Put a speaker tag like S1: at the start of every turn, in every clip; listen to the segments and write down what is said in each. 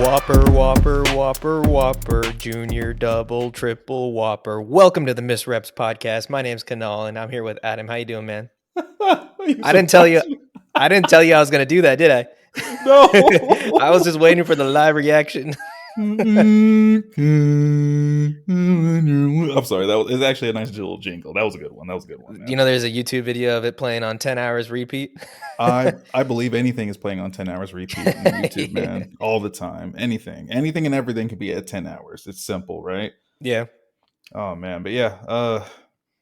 S1: Whopper, Junior, Double, Triple, Whopper. Welcome to the Misreps Podcast. My name's Kanal, and I'm here with Adam. How you doing, man? I didn't tell you I was gonna do that, did I?
S2: No.
S1: I was just waiting for the live reaction.
S2: I'm sorry. It's actually a nice little jingle. That was a good one. Man.
S1: You know, there's a YouTube video of it playing on 10 hours repeat.
S2: I believe anything is playing on 10 hours repeat on YouTube, man. All the time. Anything and everything could be at 10 hours. It's simple, right?
S1: Yeah.
S2: Oh man, but yeah.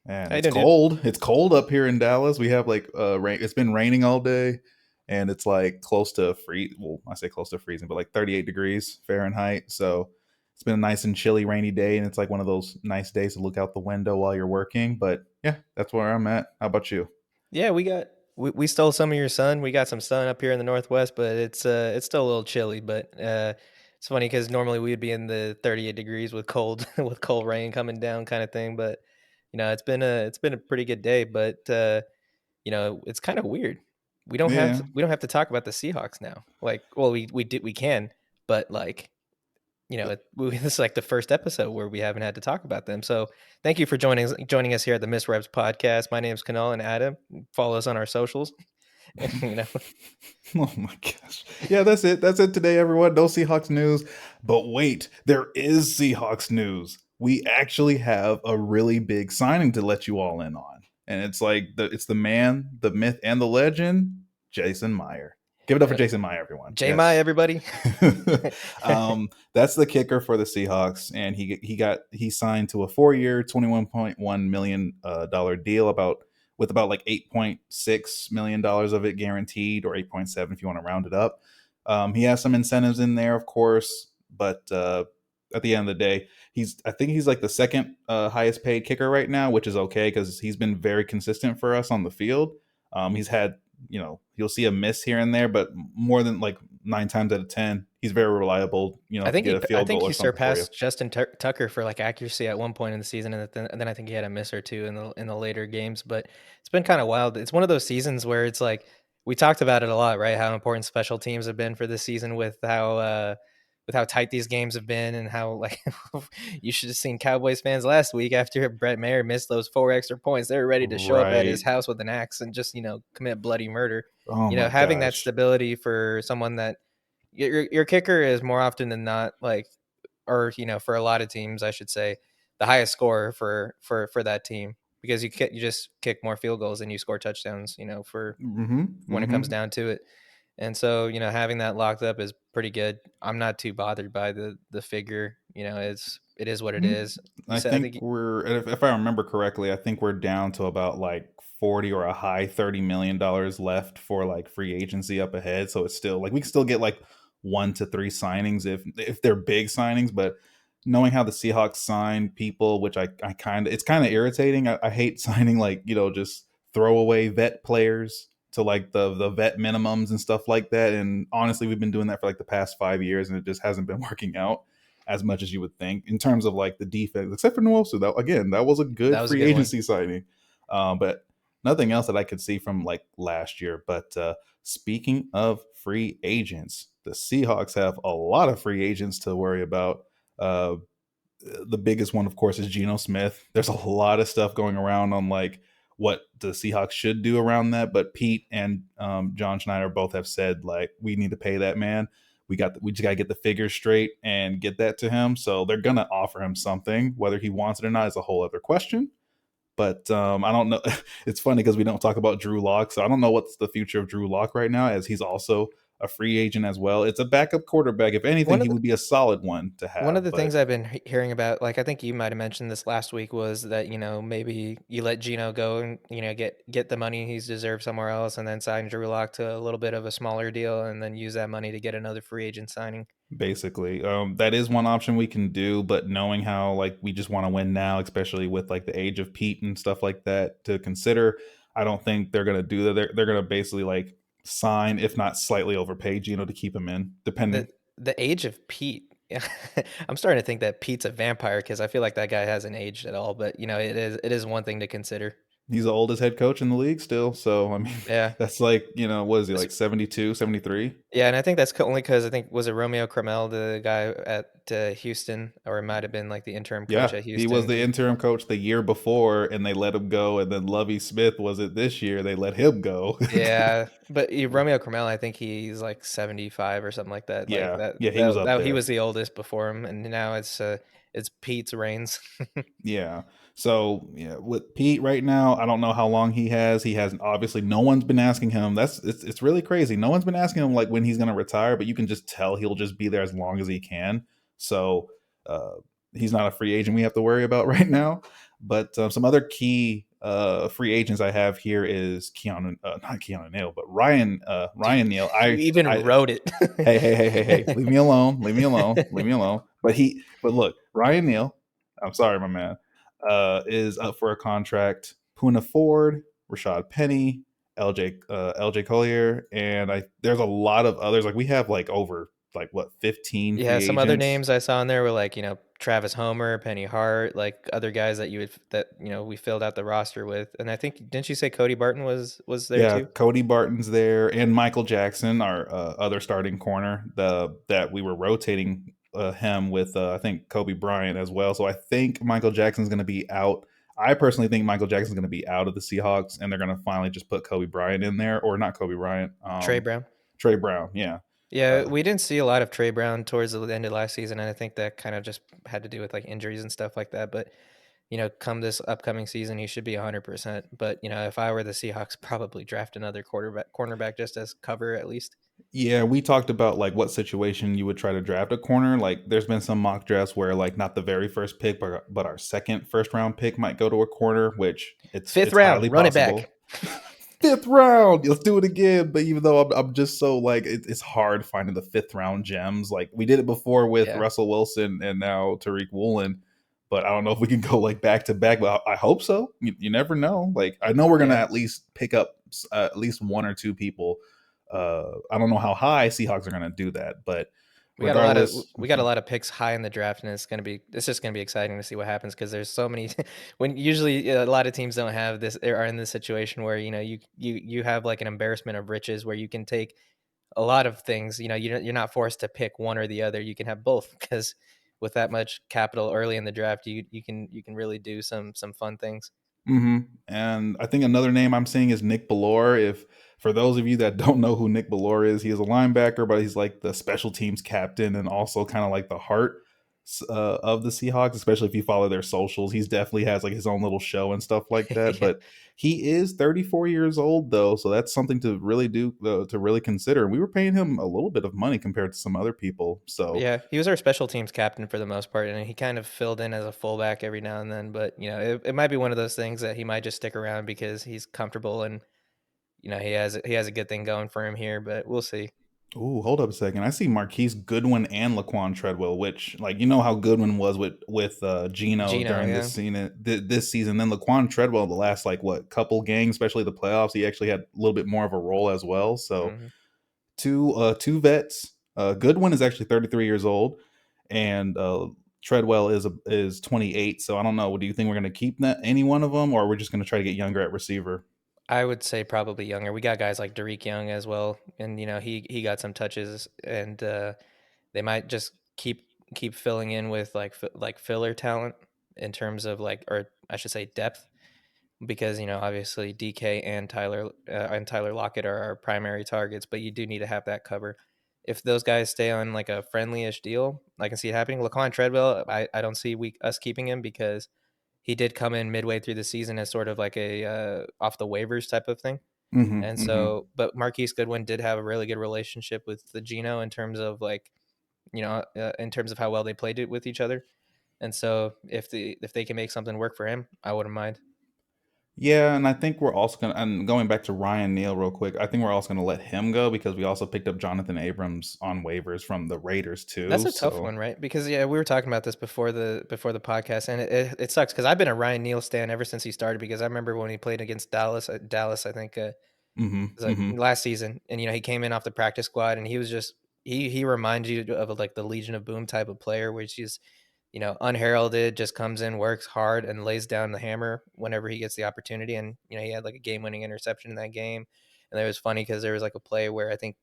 S2: Man, it's
S1: doing,
S2: cold. Dude? It's cold up here in Dallas. We have like rain. It's been raining all day, and it's like close to Well, I say close to freezing, but like 38 degrees Fahrenheit. So it's been a nice and chilly, rainy day, and it's like one of those nice days to look out the window while you're working. But yeah, that's where I'm at. How about you?
S1: Yeah, we stole some of your sun. We got some sun up here in the Northwest, but it's still a little chilly. But it's funny because normally we'd be in the 38 degrees with cold with cold rain coming down kind of thing. But it's been a pretty good day. But it's kind of weird.
S2: Yeah.
S1: We don't have to talk about the Seahawks now. Like, well, we can, but like this is like the first episode where we haven't had to talk about them. So thank you for joining us here at the Misreps Podcast. My name is Kanal and Adam. Follow us on our socials.
S2: Oh my gosh. Yeah, that's it. That's it today, everyone. No Seahawks news. But wait, there is Seahawks news. We actually have a really big signing to let you all in on. And it's like it's the man, the myth, and the legend, Jason Meyer. Give it up for Jason Meyer, everyone.
S1: Meyer, everybody.
S2: That's the kicker for the Seahawks, and he signed to a 4-year, $21.1 million deal with about like $8.6 million of it guaranteed, or 8.7 if you want to round it up. He has some incentives in there, of course, but at the end of the day, I think he's like the second highest paid kicker right now, which is okay because he's been very consistent for us on the field. He's had, you'll see a miss here and there, but more than like 9 times out of 10, he's very reliable.
S1: I think
S2: to get a field goal or
S1: he
S2: something
S1: surpassed Justin Tucker for like accuracy at one point in the season, and then I think he had a miss or two in the later games. But it's been kind of wild. It's one of those seasons where it's like we talked about it a lot, right? How important special teams have been for this season with how tight these games have been, and how like you should have seen Cowboys fans last week after Brett Maher missed those 4 extra points. They were ready to show up at his house with an axe and just commit bloody murder.
S2: Oh my
S1: having
S2: gosh.
S1: that stability for someone that your kicker is more often than not for a lot of teams, I should say, the highest scorer for that team, because you just kick more field goals than you score touchdowns, when it comes down to it. And so, having that locked up is pretty good. I'm not too bothered by the figure. It is what it is.
S2: I think if I remember correctly, I think we're down to about like 40 or a high $30 million left for like free agency up ahead. So it's still like we can still get like 1 to 3 signings if they're big signings. But knowing how the Seahawks sign people, which it's kind of irritating. I hate signing like, just throwaway vet players to like the vet minimums and stuff like that. And honestly, we've been doing that for like the past 5 years, and it just hasn't been working out as much as you would think in terms of like the defense, except for Nwosu. That was a good free agency signing. But nothing else that I could see from like last year. But speaking of free agents, the Seahawks have a lot of free agents to worry about. The biggest one, of course, is Geno Smith. There's a lot of stuff going around on like what the Seahawks should do around that. But Pete and John Schneider both have said like we need to pay that man. We just got to get the figures straight and get that to him. So they're going to offer him something. Whether he wants it or not is a whole other question. But I don't know. It's funny because we don't talk about Drew Lock. So I don't know what's the future of Drew Lock right now, as he's also a free agent as well. It's a backup quarterback. If anything, he would be a solid one to have.
S1: One of the things I've been hearing about, like I think you might have mentioned this last week, was that maybe you let Geno go and get the money he's deserved somewhere else, and then sign Drew Lock to a little bit of a smaller deal, and then use that money to get another free agent signing.
S2: Basically, that is one option we can do. But knowing how like we just want to win now, especially with like the age of Pete and stuff like that to consider, I don't think they're gonna do that. They're gonna basically like sign, if not slightly overpay Geno to keep him in, depending.
S1: The age of Pete. Yeah, I'm starting to think that Pete's a vampire because I feel like that guy hasn't aged at all. But it is one thing to consider.
S2: He's the oldest head coach in the league still. So I mean,
S1: Yeah.
S2: that's like, what is he,
S1: Was
S2: like
S1: it
S2: 72, 73?
S1: Yeah, and I think that's only because I think was it Romeo Cromwell, the guy at Houston, or it might have been like the interim coach
S2: Yeah,
S1: at
S2: he was
S1: Houston.
S2: the interim coach the year before, and they let him go. And then Lovey Smith was it this year? They let him go.
S1: Yeah, but Romeo Cromwell, I think he's like 75 or something like that. Like
S2: Yeah, yeah, he was up
S1: he
S2: there.
S1: was the oldest before him, and now it's Pete's reigns.
S2: Yeah. So yeah, with Pete right now, I don't know how long he has. He has obviously no one's been asking him. It's really crazy. No one's been asking him like when he's gonna retire, but you can just tell he'll just be there as long as he can. So uh, he's not a free agent we have to worry about right now. But some other key free agents I have here is Keanu, not Keanu Neal, but
S1: Dude,
S2: Ryan Neal.
S1: you even
S2: I
S1: wrote it.
S2: hey, leave me alone, leave me alone, leave me alone. But look, Ryan Neal, I'm sorry, my man, is up for a contract. Puna Ford, Rashad Penny, LJ Collier, and there's a lot of others. Like we have like over like what 15
S1: Yeah,
S2: free
S1: some other
S2: agents.
S1: names I saw in there were like, Travis Homer, Penny Hart, like other guys that we filled out the roster with. And I think didn't you say Cody Barton was there
S2: Yeah,
S1: too?
S2: Cody Barton's there, and Michael Jackson, our other starting corner, the that we were rotating him with. I think Kobe Bryant as well. So I think Michael Jackson's going to be out. I personally think Michael Jackson's going to be out of the Seahawks, and they're going to finally just put Kobe Bryant in there, or not Kobe Bryant,
S1: Trey Brown.
S2: Trey Brown. Yeah,
S1: Yeah,
S2: uh,
S1: we didn't see a lot of Trey Brown towards the end of last season, and I think that kind of just had to do with like injuries and stuff like that. But come this upcoming season, he should be 100%. But if I were the Seahawks, probably draft another cornerback just as cover at least.
S2: yeah. We talked about like what situation you would try to draft a corner. Like, there's been some mock drafts where like not the very first pick, but our second first round pick might go to a corner, which
S1: Fifth
S2: it's
S1: round,
S2: highly
S1: run it back.
S2: possible. Fifth round. Let's do it again. But even though I'm just so like it's hard finding the fifth round gems. Like we did it before with
S1: Yeah,
S2: Russell Wilson and now Tariq Woolen. But I don't know if we can go like back to back. But I hope so. You never know. Like I know we're gonna
S1: yeah.
S2: at least pick up at least one or two people. I don't know how high Seahawks are gonna do that, but regardless,
S1: We got a lot of picks high in the draft, and it's just gonna be exciting to see what happens because there's so many. When usually a lot of teams don't have this, are in this situation where you have like an embarrassment of riches where you can take a lot of things. You're not forced to pick one or the other. You can have both because with that much capital early in the draft, you can really do some fun things.
S2: And I think another name I'm seeing is Nick Bellore. If for those of you that don't know who Nick Bellore is, he is a linebacker, but he's like the special teams captain and also kind of like the heart of the Seahawks, especially if you follow their socials. He's definitely has like his own little show and stuff like that.
S1: Yeah.
S2: But he is 34 years old though, so that's something to really do to really consider. We were paying him a little bit of money compared to some other people. So
S1: Yeah, he was our special teams captain for the most part, and he kind of filled in as a fullback every now and then. But it might be one of those things that he might just stick around because he's comfortable and he has a good thing going for him here. But we'll see.
S2: ooh, hold up a second. I see Marquise Goodwin and Laquan Treadwell, which like how Goodwin was with Gino
S1: Gino,
S2: during
S1: yeah.
S2: this season. Then Laquan Treadwell, the last like what couple games, especially the playoffs, he actually had a little bit more of a role as well. So
S1: Hmm.
S2: two vets. Goodwin is actually 33 years old, and Treadwell is 28. So I don't know. Do you think we're going to keep any one of them, or we're just going to try to get younger at receiver?
S1: I would say probably younger. We got guys like Derek Young as well, and he got some touches, and they might just keep filling in with like filler talent in terms of like, or I should say depth, because obviously DK and Tyler Lockett are our primary targets, but you do need to have that cover. If those guys stay on like a friendly-ish deal, I can see it happening. Laquan Treadwell, I don't see us keeping him because he did come in midway through the season as sort of like a off the waivers type of thing.
S2: Hmm.
S1: And
S2: Hmm.
S1: so, but Marquise Goodwin did have a really good relationship with the Gino in terms of like, in terms of how well they played it with each other. And so, if they can make something work for him, I wouldn't mind.
S2: Yeah, and I think we're also gonna. And going back to Ryan Neal real quick, I think we're also gonna let him go because we also picked up Jonathan Abrams on waivers from the Raiders
S1: That's
S2: too.
S1: a tough
S2: So,
S1: one, right? Because yeah, we were talking about this before the podcast, and it sucks because I've been a Ryan Neal stan ever since he started. Because I remember when he played against Dallas, I think
S2: hmm,
S1: it was like
S2: hmm.
S1: last season, and he came in off the practice squad, and he was just he reminds you of like the Legion of Boom type of player, which is unheralded, just comes in, works hard, and lays down the hammer whenever he gets the opportunity. And he had like a game-winning interception in that game. And it was funny because there was like a play where I think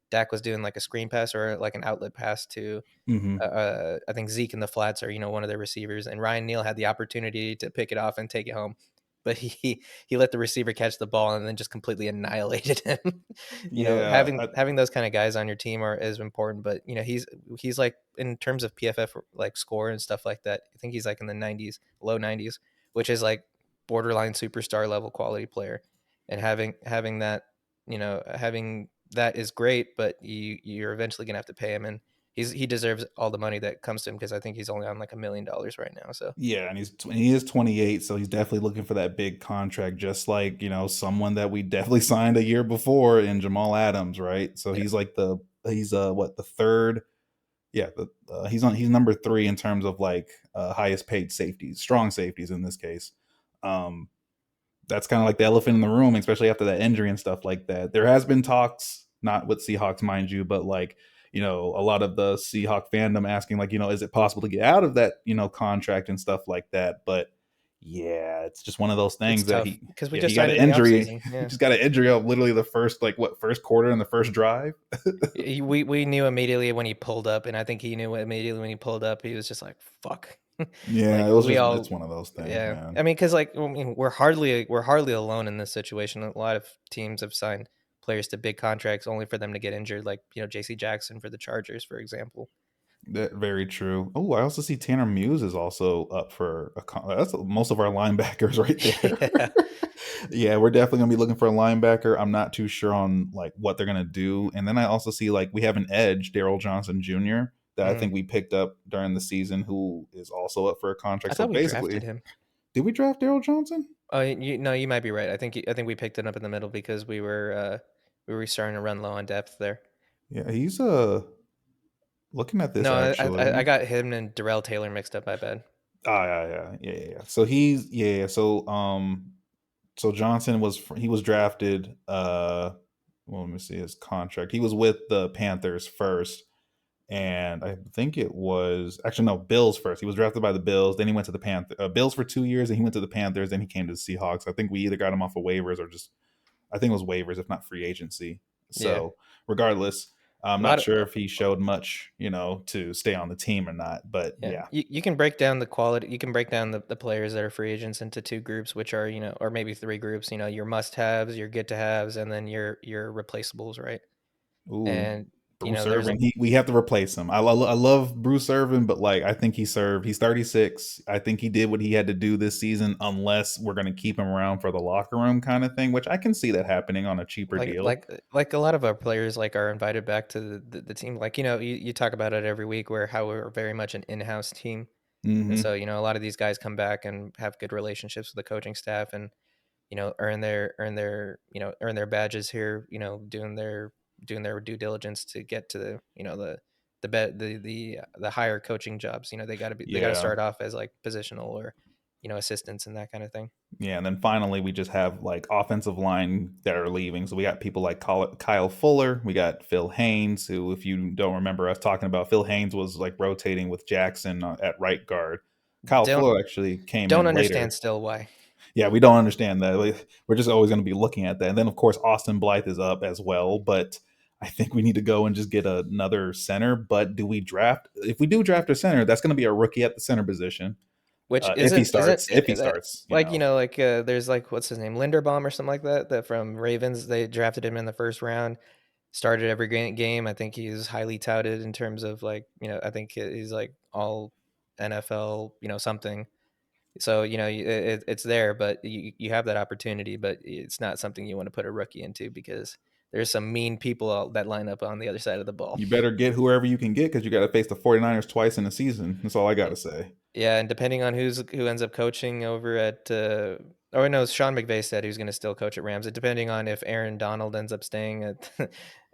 S1: Dak was doing like a screen pass or like an outlet pass to
S2: Hmm.
S1: I think Zeke in the flats are one of their receivers, and Ryan Neal had the opportunity to pick it off and take it home, but he let the receiver catch the ball and then just completely annihilated him.
S2: Yeah,
S1: Having those kind of guys on your team is important, but he's like in terms of PFF like score and stuff like that. I think he's like in the 90s, low 90s, which is like borderline superstar level quality player, and having that is great, but you're eventually gonna have to pay him, and he deserves all the money that comes to him because I think he's only on like $1 million right now. So
S2: yeah, and he is 28, so he's definitely looking for that big contract, just like someone that we definitely signed a year before in Jamal Adams, right? So
S1: yeah,
S2: he's what, the third. Yeah, he's number three in terms of like highest paid safeties, strong safeties in this case. Um, that's kind of like the elephant in the room, especially after that injury and stuff like that. There has been talks, not with Seahawks, mind you, but like a lot of the Seahawk fandom asking like, is it possible to get out of that contract and stuff like that? But yeah, it's just one of those
S1: it's
S2: things that
S1: tough because we
S2: he
S1: just
S2: got
S1: signed
S2: an
S1: him in the
S2: injury.
S1: offseason.
S2: He
S1: Yeah,
S2: just got an injury of literally the first like what first quarter in the first drive.
S1: we knew immediately when he pulled up, and I think he knew immediately when he pulled up. He was just like, "Fuck."
S2: Yeah,
S1: Like
S2: it it's
S1: we all,
S2: one of those things,
S1: yeah.
S2: man.
S1: I mean, because like we're hardly alone in this situation. A lot of teams have signed players to big contracts only for them to get injured, like J.C. Jackson for the Chargers, for example.
S2: That very true. Oh, I also see Tanner Muse is also up for that's most of our linebackers right there.
S1: Yeah.
S2: Yeah, we're definitely gonna be looking for a linebacker. I'm not too sure on like what they're gonna do. And then I also see like we have an edge, Daryl Johnson Jr. that I
S1: Mm.
S2: think we picked up during the season, who is also up for a
S1: I
S2: contract. So
S1: thought we drafted
S2: basically,
S1: him.
S2: did we draft Daryl Johnson?
S1: Oh, no, you might be right. I think we picked it up in the middle because we were starting to run low on depth there.
S2: Yeah, he's looking at this
S1: No, I
S2: actually.
S1: got him and Darrell Taylor mixed up. My bad.
S2: Ah, yeah. So he's yeah. So Johnson he was drafted. Well, let me see his contract. He was with the Panthers first, and I think it was actually no Bills first. He was drafted by the Bills, then he went to the Bills for 2 years, and he went to the Panthers. Then he came to the Seahawks. I think we either got him off of waivers or just I think it was waivers, if not free agency.
S1: Yeah,
S2: So regardless, I'm
S1: a
S2: not
S1: lot of
S2: sure if he showed much, to stay on the team or not. But
S1: yeah.
S2: yeah,
S1: You can break down the quality. You can break down the players that are free agents into two groups, which are or maybe three groups. Your must haves, your get to haves, and then your replaceables, right?
S2: ooh,
S1: And
S2: Bruce
S1: there's
S2: Irvin. We have to replace him. I love Bruce Irvin, but like I think he served. He's 36. I think he did what he had to do this season, unless we're going to keep him around for the locker room kind of thing, which I can see that happening on a cheaper
S1: like
S2: deal.
S1: like like a lot of our players like are invited back to the team. Like you talk about it every week where how we're very much an in-house team. And so,
S2: Hmm.
S1: a lot of these guys come back and have good relationships with the coaching staff and, earn their badges here, doing their due diligence to get to the higher coaching jobs. They got to
S2: Yeah.
S1: start off as like positional or, assistants and that kind of thing.
S2: Yeah, and then finally we just have like offensive line that are leaving. So we got people like Kyle Fuller, we got Phil Haynes, who, if you don't remember us talking about, Phil Haynes was like rotating with Jackson at right guard. Kyle
S1: Don't
S2: Fuller actually came
S1: don't
S2: in
S1: understand
S2: later.
S1: still why.
S2: Yeah, we don't understand that. Like, we're just always going to be looking at that. And then of course Austin Blythe is up as well, but I think we need to go and just get another center. But do we draft? If we do draft a center, that's going to be a rookie at the center position.
S1: Which
S2: If he
S1: isn't
S2: starts, if he
S1: that
S2: starts,
S1: like like there's like what's his name, Linderbaum or something like that, that from Ravens. They drafted him in the first round, started every game. I think he's highly touted in terms of like I think he's like all NFL something. So it's there, but you have that opportunity, but it's not something you want to put a rookie into because there's some mean people that line up on the other side of the ball.
S2: you better get whoever you can get because you got to face the 49ers twice in a season. That's all I got to say.
S1: Yeah, and depending on who ends up coaching over at, or no, Sean McVay said he was going to still coach at Rams. It depending on if Aaron Donald ends up staying at
S2: It's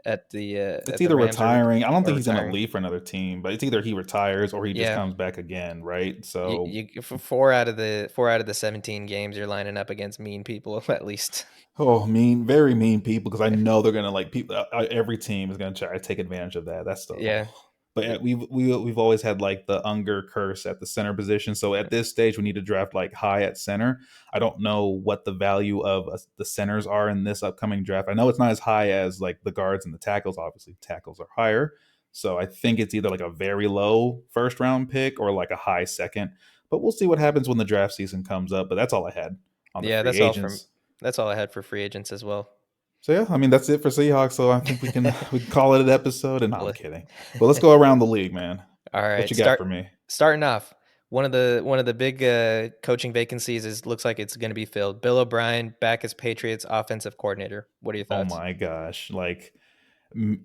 S1: at the
S2: either
S1: Rams
S2: retiring. I don't
S1: or
S2: think he's going to
S1: retiring.
S2: leave for another team, but it's either he retires or he just
S1: Yeah,
S2: comes back again, right?
S1: you,
S2: So,
S1: you for four out of the 17 games, you're lining up against mean people at least.
S2: oh, mean, very mean people because I know they're going to like people. Every team is going to try to take advantage of that. That's the
S1: Yeah,
S2: But we've always had like the Unger curse at the center position. So at this stage, we need to draft like high at center. I don't know what the value of the centers are in this upcoming draft. I know it's not as high as like the guards and the tackles. Obviously, tackles are higher. So I think it's either like a very low first round pick or like a high second. But we'll see what happens when the draft season comes up. But that's all I had on the
S1: Yeah,
S2: free agents.
S1: that's all I had for free agents as well.
S2: So yeah, I mean that's it for Seahawks. So I think we can call it an episode. And no, I'm
S1: Well,
S2: kidding. But let's go around the league, man.
S1: all
S2: What
S1: right,
S2: you got for me?
S1: starting off. One of the big coaching vacancies is looks like it's going to be filled. Bill O'Brien back as Patriots offensive coordinator. What are your
S2: Oh
S1: thoughts?
S2: my gosh! Like,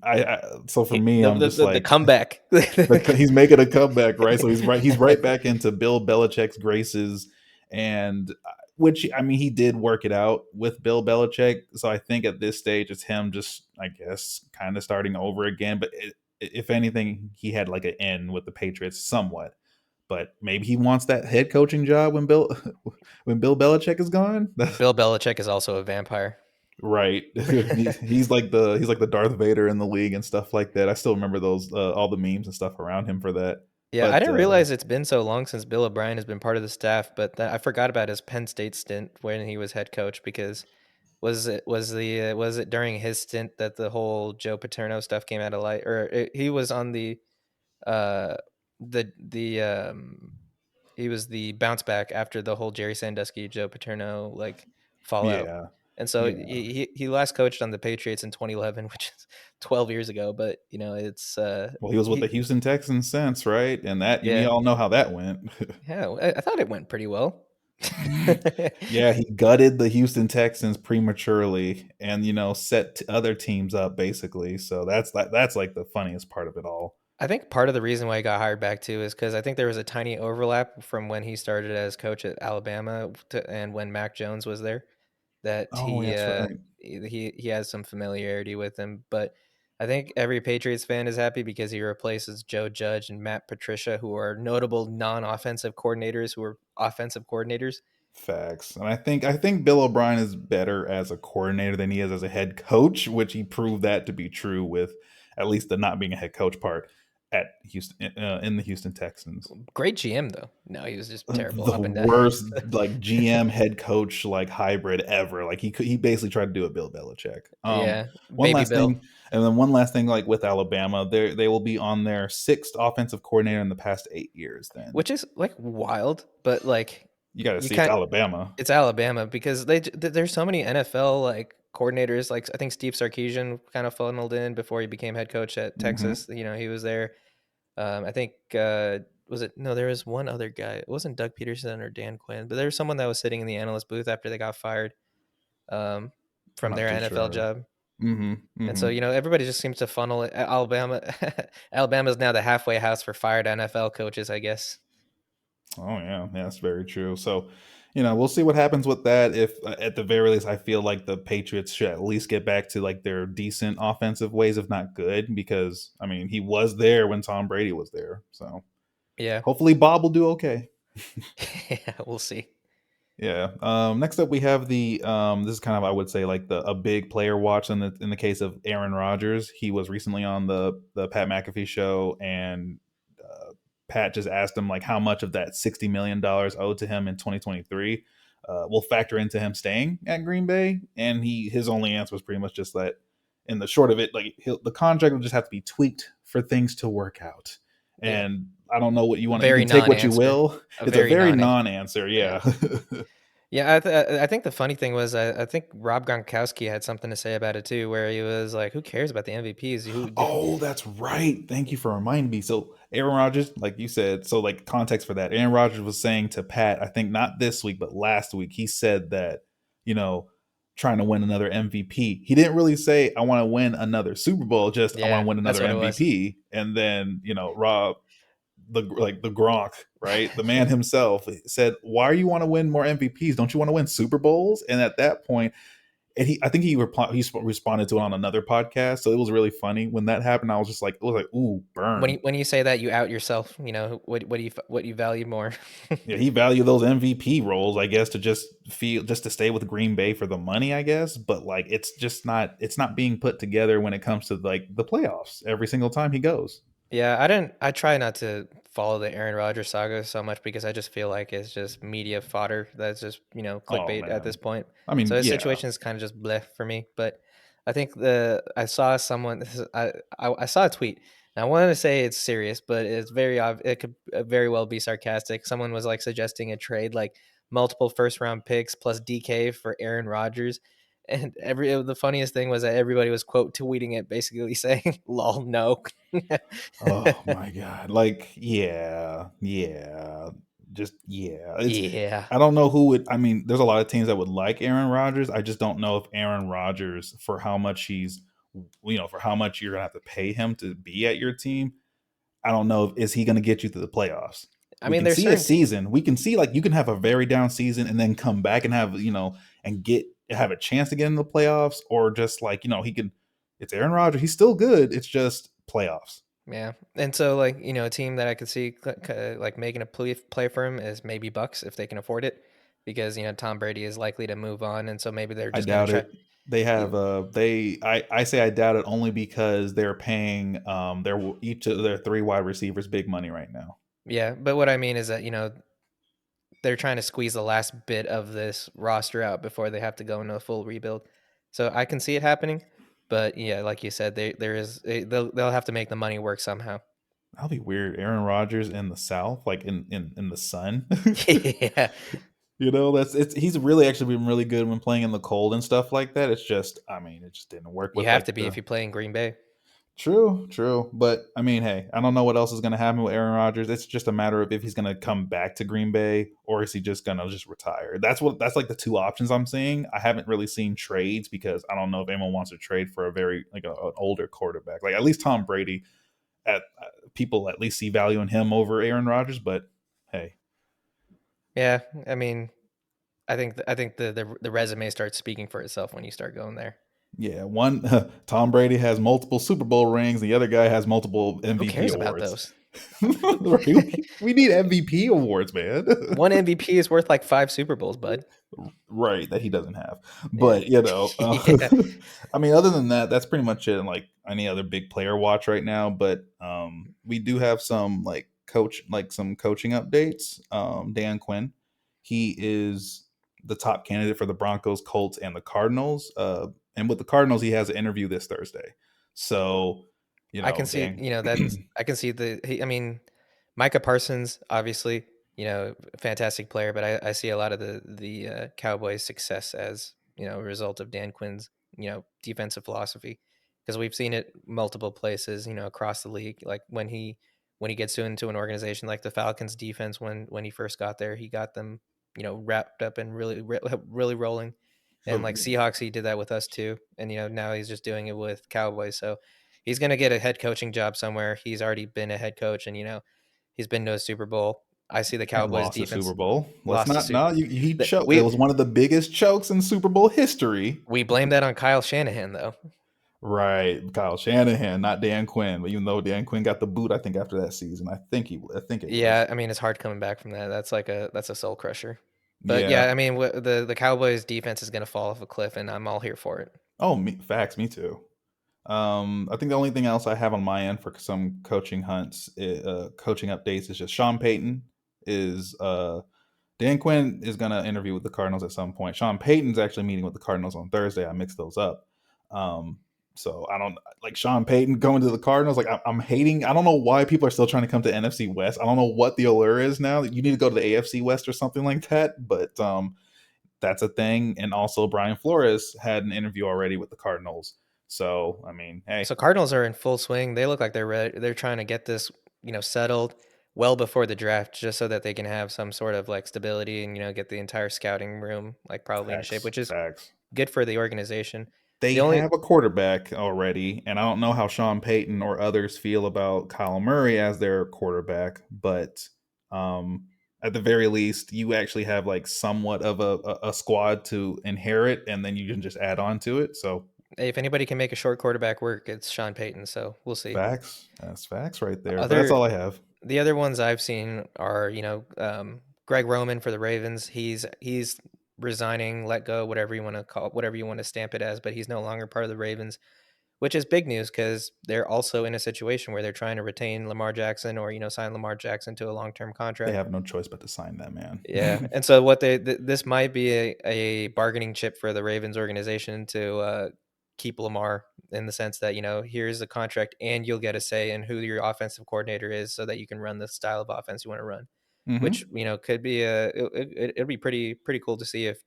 S2: I so for me, I'm just
S1: The
S2: like,
S1: comeback.
S2: he's making a comeback, right? So he's right. He's right back into Bill Belichick's graces, and which I mean, he did work it out with Bill Belichick. So I think at this stage, it's him just, I guess, kind of starting over again. But if anything, he had like an end with the Patriots somewhat. But maybe he wants that head coaching job when Bill when Bill Belichick is gone.
S1: Bill Belichick is also a vampire.
S2: Right. He's like the Darth Vader in the league and stuff like that. I still remember those all the memes and stuff around him for that.
S1: Yeah, I
S2: But
S1: didn't realize it's been so long since Bill O'Brien has been part of the staff, but I forgot about his Penn State stint when he was head coach because was it during his stint that the whole Joe Paterno stuff came out of light, or he was on uh the he was the bounce back after the whole Jerry Sandusky Joe Paterno like fallout.
S2: yeah,
S1: And so
S2: yeah.
S1: he last coached on the Patriots in 2011, which is 12 years ago, but it's
S2: Well, he was with the
S1: he
S2: Houston Texans since, right? And that we
S1: yeah.
S2: all know how that went.
S1: Yeah, I thought it went pretty well.
S2: Yeah, he gutted the Houston Texans prematurely, and set other teams up basically. So that's like the funniest part of it all.
S1: I think part of the reason why he got hired back too is because I think there was a tiny overlap from when he started as coach at Alabama and when Mac Jones was there. That
S2: Oh, yeah, that's right.
S1: he has some familiarity with him, but I think every Patriots fan is happy because he replaces Joe Judge and Matt Patricia, who are notable non-offensive coordinators who are offensive coordinators.
S2: Facts. And I think Bill O'Brien is better as a coordinator than he is as a head coach, which he proved that to be true with at least the not being a head coach part at Houston in the Houston Texans.
S1: Great GM though. No, he was just terrible
S2: The
S1: up and down.
S2: worst like GM head coach like hybrid ever. Like he basically tried to do a Bill Belichick.
S1: Yeah,
S2: One
S1: baby
S2: last
S1: Bill,
S2: thing, and then one last thing, like with Alabama, they will be on their sixth offensive coordinator in the past 8 years. Then
S1: which is like wild, but like
S2: you got to
S1: you
S2: see it's
S1: can't.
S2: Alabama.
S1: It's Alabama because there's so many NFL like coordinators. Like I think Steve Sarkisian kind of funneled in before he became head coach at
S2: Hmm.
S1: Texas. He was there. I think was it no? There was one other guy. It wasn't Doug Peterson or Dan Quinn, but there was someone that was sitting in the analyst booth after they got fired um,
S2: I'm
S1: from
S2: not
S1: their
S2: too
S1: NFL
S2: sure.
S1: job.
S2: Hmm.
S1: And so
S2: Hmm.
S1: everybody just seems to funnel it. Alabama. Alabama's now the halfway house for fired NFL coaches, I guess.
S2: Oh yeah, that's very true. So, we'll see what happens with that. If at the very least, I feel like the Patriots should at least get back to like their decent offensive ways, if not good, because I mean he was there when Tom Brady was there. So
S1: Yeah,
S2: hopefully Bob will do okay.
S1: yeah, we'll see.
S2: Yeah. Next up, we have the this is kind of, I would say, like a big player watch in the case of Aaron Rodgers. He was recently on the Pat McAfee show, and Pat just asked him like how much of that $60 million owed to him in 2023 will factor into him staying at Green Bay, and his only answer was pretty much just that. In the short of it, like the contract will just have to be tweaked for things to work out.
S1: Yeah,
S2: And I don't know what you
S1: a
S2: want. You
S1: very
S2: can take what you
S1: non-answer.
S2: will.
S1: A
S2: It's a
S1: very
S2: very
S1: non.
S2: non-answer.
S1: Yeah.
S2: Yeah.
S1: Yeah, I think the funny thing was I think Rob Gronkowski had something to say about it too, where he was like, "Who cares about the MVPs? Who?"
S2: Oh, that's right. Thank you for reminding me. So Aaron Rodgers, like you said, so like context for that, Aaron Rodgers was saying to Pat, I think not this week, but last week, he said that, you know, trying to win another MVP. He didn't really say, I want to win another Super Bowl, just I want
S1: Yeah,
S2: to win
S1: that's
S2: another
S1: what it was.
S2: MVP. And then, Rob, the Gronk, right? The man himself said, why do you want to win more MVPs? Don't you want to win Super Bowls? And at that point, and I think he responded to it on another podcast, so it was really funny when that happened. I was just like, it was like, ooh,
S1: When
S2: burn.
S1: you say that, you out yourself. What you value more?
S2: Yeah, he valued those MVP roles, I guess, to just to stay with Green Bay for the money, I guess. But like, it's not being put together when it comes to like the playoffs every single time he goes.
S1: Yeah, I didn't. I try not to follow the Aaron Rodgers saga so much because I just feel like it's just media fodder. That's just
S2: Oh
S1: clickbait at this
S2: man.
S1: point.
S2: I
S1: So
S2: mean,
S1: his
S2: yeah.
S1: situation is kind of just bleh for me. But I think I saw someone. I saw a tweet. And I wanted to say it's serious, but it's it could very well be sarcastic. Someone was like suggesting a trade, like multiple first round picks plus DK for Aaron Rodgers. And the funniest thing was that everybody was quote tweeting it, basically saying, "Lol, no."
S2: Oh my god. Like, yeah, yeah. Just yeah. It's
S1: Yeah.
S2: I don't know who would I mean, there's a lot of teams that would like Aaron Rodgers. I just don't know if Aaron Rodgers for how much he's for how much you're gonna have to pay him to be at your team. I don't know if is he gonna get you to the playoffs.
S1: I
S2: We
S1: mean,
S2: can
S1: there's
S2: see a
S1: certain
S2: season. We can see like you can have a very down season and then come back and have, and get have a chance to get in the playoffs, or just like, he can it's Aaron Rodgers. He's still good. It's just playoffs.
S1: yeah. And so like, a team that I could see like making a play for him is maybe Bucks if they can afford it because, Tom Brady is likely to move on and so maybe they're
S2: I
S1: just going to
S2: doubt
S1: try
S2: it. They
S1: y-
S2: have I say I doubt it only because they're paying their each of their three wide receivers big money right now.
S1: yeah, but what I mean is that, they're trying to squeeze the last bit of this roster out before they have to go into a full rebuild. So I can see it happening, but yeah, like you said, they'll have to make the money work somehow.
S2: That'll be weird. Aaron Rodgers in the South, like in the sun.
S1: Yeah.
S2: That's he's really actually been really good when playing in the cold and stuff like that. It's just, I mean, it just didn't work
S1: You
S2: with
S1: have
S2: like
S1: to be if
S2: the
S1: you play in Green Bay.
S2: true, true. But I mean, hey, I don't know what else is going to happen with Aaron Rodgers. It's just a matter of if he's going to come back to Green Bay or is he just going to just retire. That's like the two options I'm seeing. I haven't really seen trades because I don't know if anyone wants to trade for a very like an older quarterback. Like at least Tom Brady, at people at least see value in him over Aaron Rodgers. But hey,
S1: Yeah, I mean, I think the resume starts speaking for itself when you start going there.
S2: yeah, one Tom Brady has multiple Super Bowl rings. The other guy has multiple
S1: Who
S2: MVP
S1: cares about
S2: awards.
S1: those?
S2: We need MVP awards, man.
S1: One MVP is worth like 5 Super Bowls, bud.
S2: Right, that he doesn't have.
S1: Yeah.
S2: But
S1: Yeah.
S2: I mean, other than that, that's pretty much it. And like any other big player watch right now, but we do have some some coaching updates. Dan Quinn, he is the top candidate for the Broncos, Colts, and the Cardinals. And with the Cardinals, he has an interview this Thursday. So,
S1: I can see,
S2: Dan.
S1: I can see I mean, Micah Parsons, obviously, fantastic player, but I see a lot of the Cowboys' success as a result of Dan Quinn's defensive philosophy, because we've seen it multiple places, across the league. Like when he gets into an organization like the Falcons defense, when he first got there, he got them wrapped up and really rolling. And
S2: Oh
S1: like
S2: yeah.
S1: Seahawks, he did that with us too. And now he's just doing it with Cowboys. So he's going to get a head coaching job somewhere. He's already been a head coach, and he's been to a Super Bowl. I see the
S2: And
S1: Cowboys
S2: lost the Super
S1: defense
S2: Bowl. Let's
S1: lost a
S2: not.
S1: Super.
S2: No, he
S1: That
S2: choked. It was one of the biggest chokes in Super Bowl history.
S1: we blame that on Kyle Shanahan though.
S2: Right, Kyle Shanahan, not Dan Quinn. But even though Dan Quinn got the boot, I think after that season, I think it was.
S1: Yeah, I mean it's hard coming back from that. That's a soul crusher. But yeah,
S2: Yeah.
S1: I mean the Cowboys defense is going to fall off a cliff, and I'm all here for it.
S2: Oh, facts. Me too. I think the only thing else I have on my end for some coaching updates is just Sean Payton is Dan Quinn is going to interview with the Cardinals at some point. Sean Payton's actually meeting with the Cardinals on Thursday. I mixed those up. Um, so I don't like Sean Payton going to the Cardinals. Like I'm hating. I don't know why people are still trying to come to NFC West. I don't know what the allure is now. You need to go to the AFC West or something like that. But that's a thing. And also Brian Flores had an interview already with the Cardinals. So I mean, hey,
S1: So Cardinals are in full swing. They look like they're ready. They're trying to get this, settled well before the draft, just so that they can have some sort of like stability and get the entire scouting room like probably in shape,
S2: facts,
S1: which is
S2: facts.
S1: good for the organization.
S2: They
S1: The only
S2: have a quarterback already, and I don't know how Sean Payton or others feel about Kyle Murray as their quarterback, but um, at the very least, you actually have like somewhat of a squad to inherit, and then you can just add on to it. So
S1: if anybody can make a short quarterback work, it's Sean Payton. So we'll see.
S2: facts, that's facts right there. But that's
S1: Other
S2: all I have.
S1: the other ones I've seen are Greg Roman for the Ravens. He's resigning, let go, whatever you want to call, whatever you want to stamp it as, but he's no longer part of the Ravens. which is big news because they're also in a situation where they're trying to retain Lamar Jackson or sign Lamar Jackson to a long term
S2: They
S1: contract.
S2: have no choice but to sign that man.
S1: Yeah, and so what this might be a bargaining chip for the Ravens organization to keep Lamar in the sense that here's the contract and you'll get a say in who your offensive coordinator is, so that you can run the style of offense you want to run. Which
S2: Hmm.
S1: could be it'd be pretty cool to see if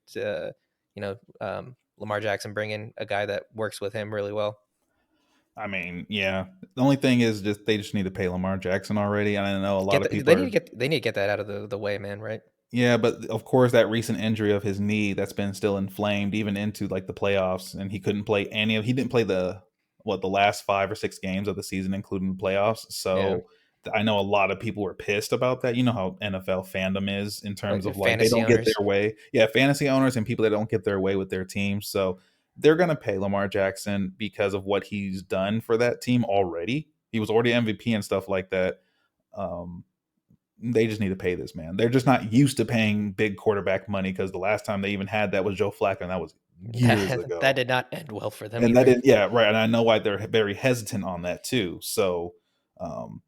S1: Lamar Jackson bring in a guy that works with him really well.
S2: I mean, yeah. The only thing is just they just need to pay Lamar Jackson already, and I know a lot
S1: Get
S2: of people are.
S1: they need to get that out of the way, man. Right?
S2: Yeah, but of course that recent injury of his knee that's been still inflamed even into like the playoffs, and he couldn't play any of. He didn't play the last 5 or 6 games of the season, including the playoffs.
S1: Yeah,
S2: So I know a lot of people were pissed about that. You know how NFL fandom is in terms
S1: like
S2: of like they
S1: fantasy
S2: don't get
S1: owners.
S2: their way. Yeah, fantasy owners and people that don't get their way with their teams. So they're gonna pay Lamar Jackson because of what he's done for that team already. He was already MVP and stuff like that. Um, they just need to pay this man. They're just not used to paying big quarterback money because the last time they even had that was Joe Flacco, and that was years
S1: That
S2: ago.
S1: did not end well for them
S2: And that
S1: either.
S2: didn't, yeah, right. And I know why they're very hesitant on that too. So,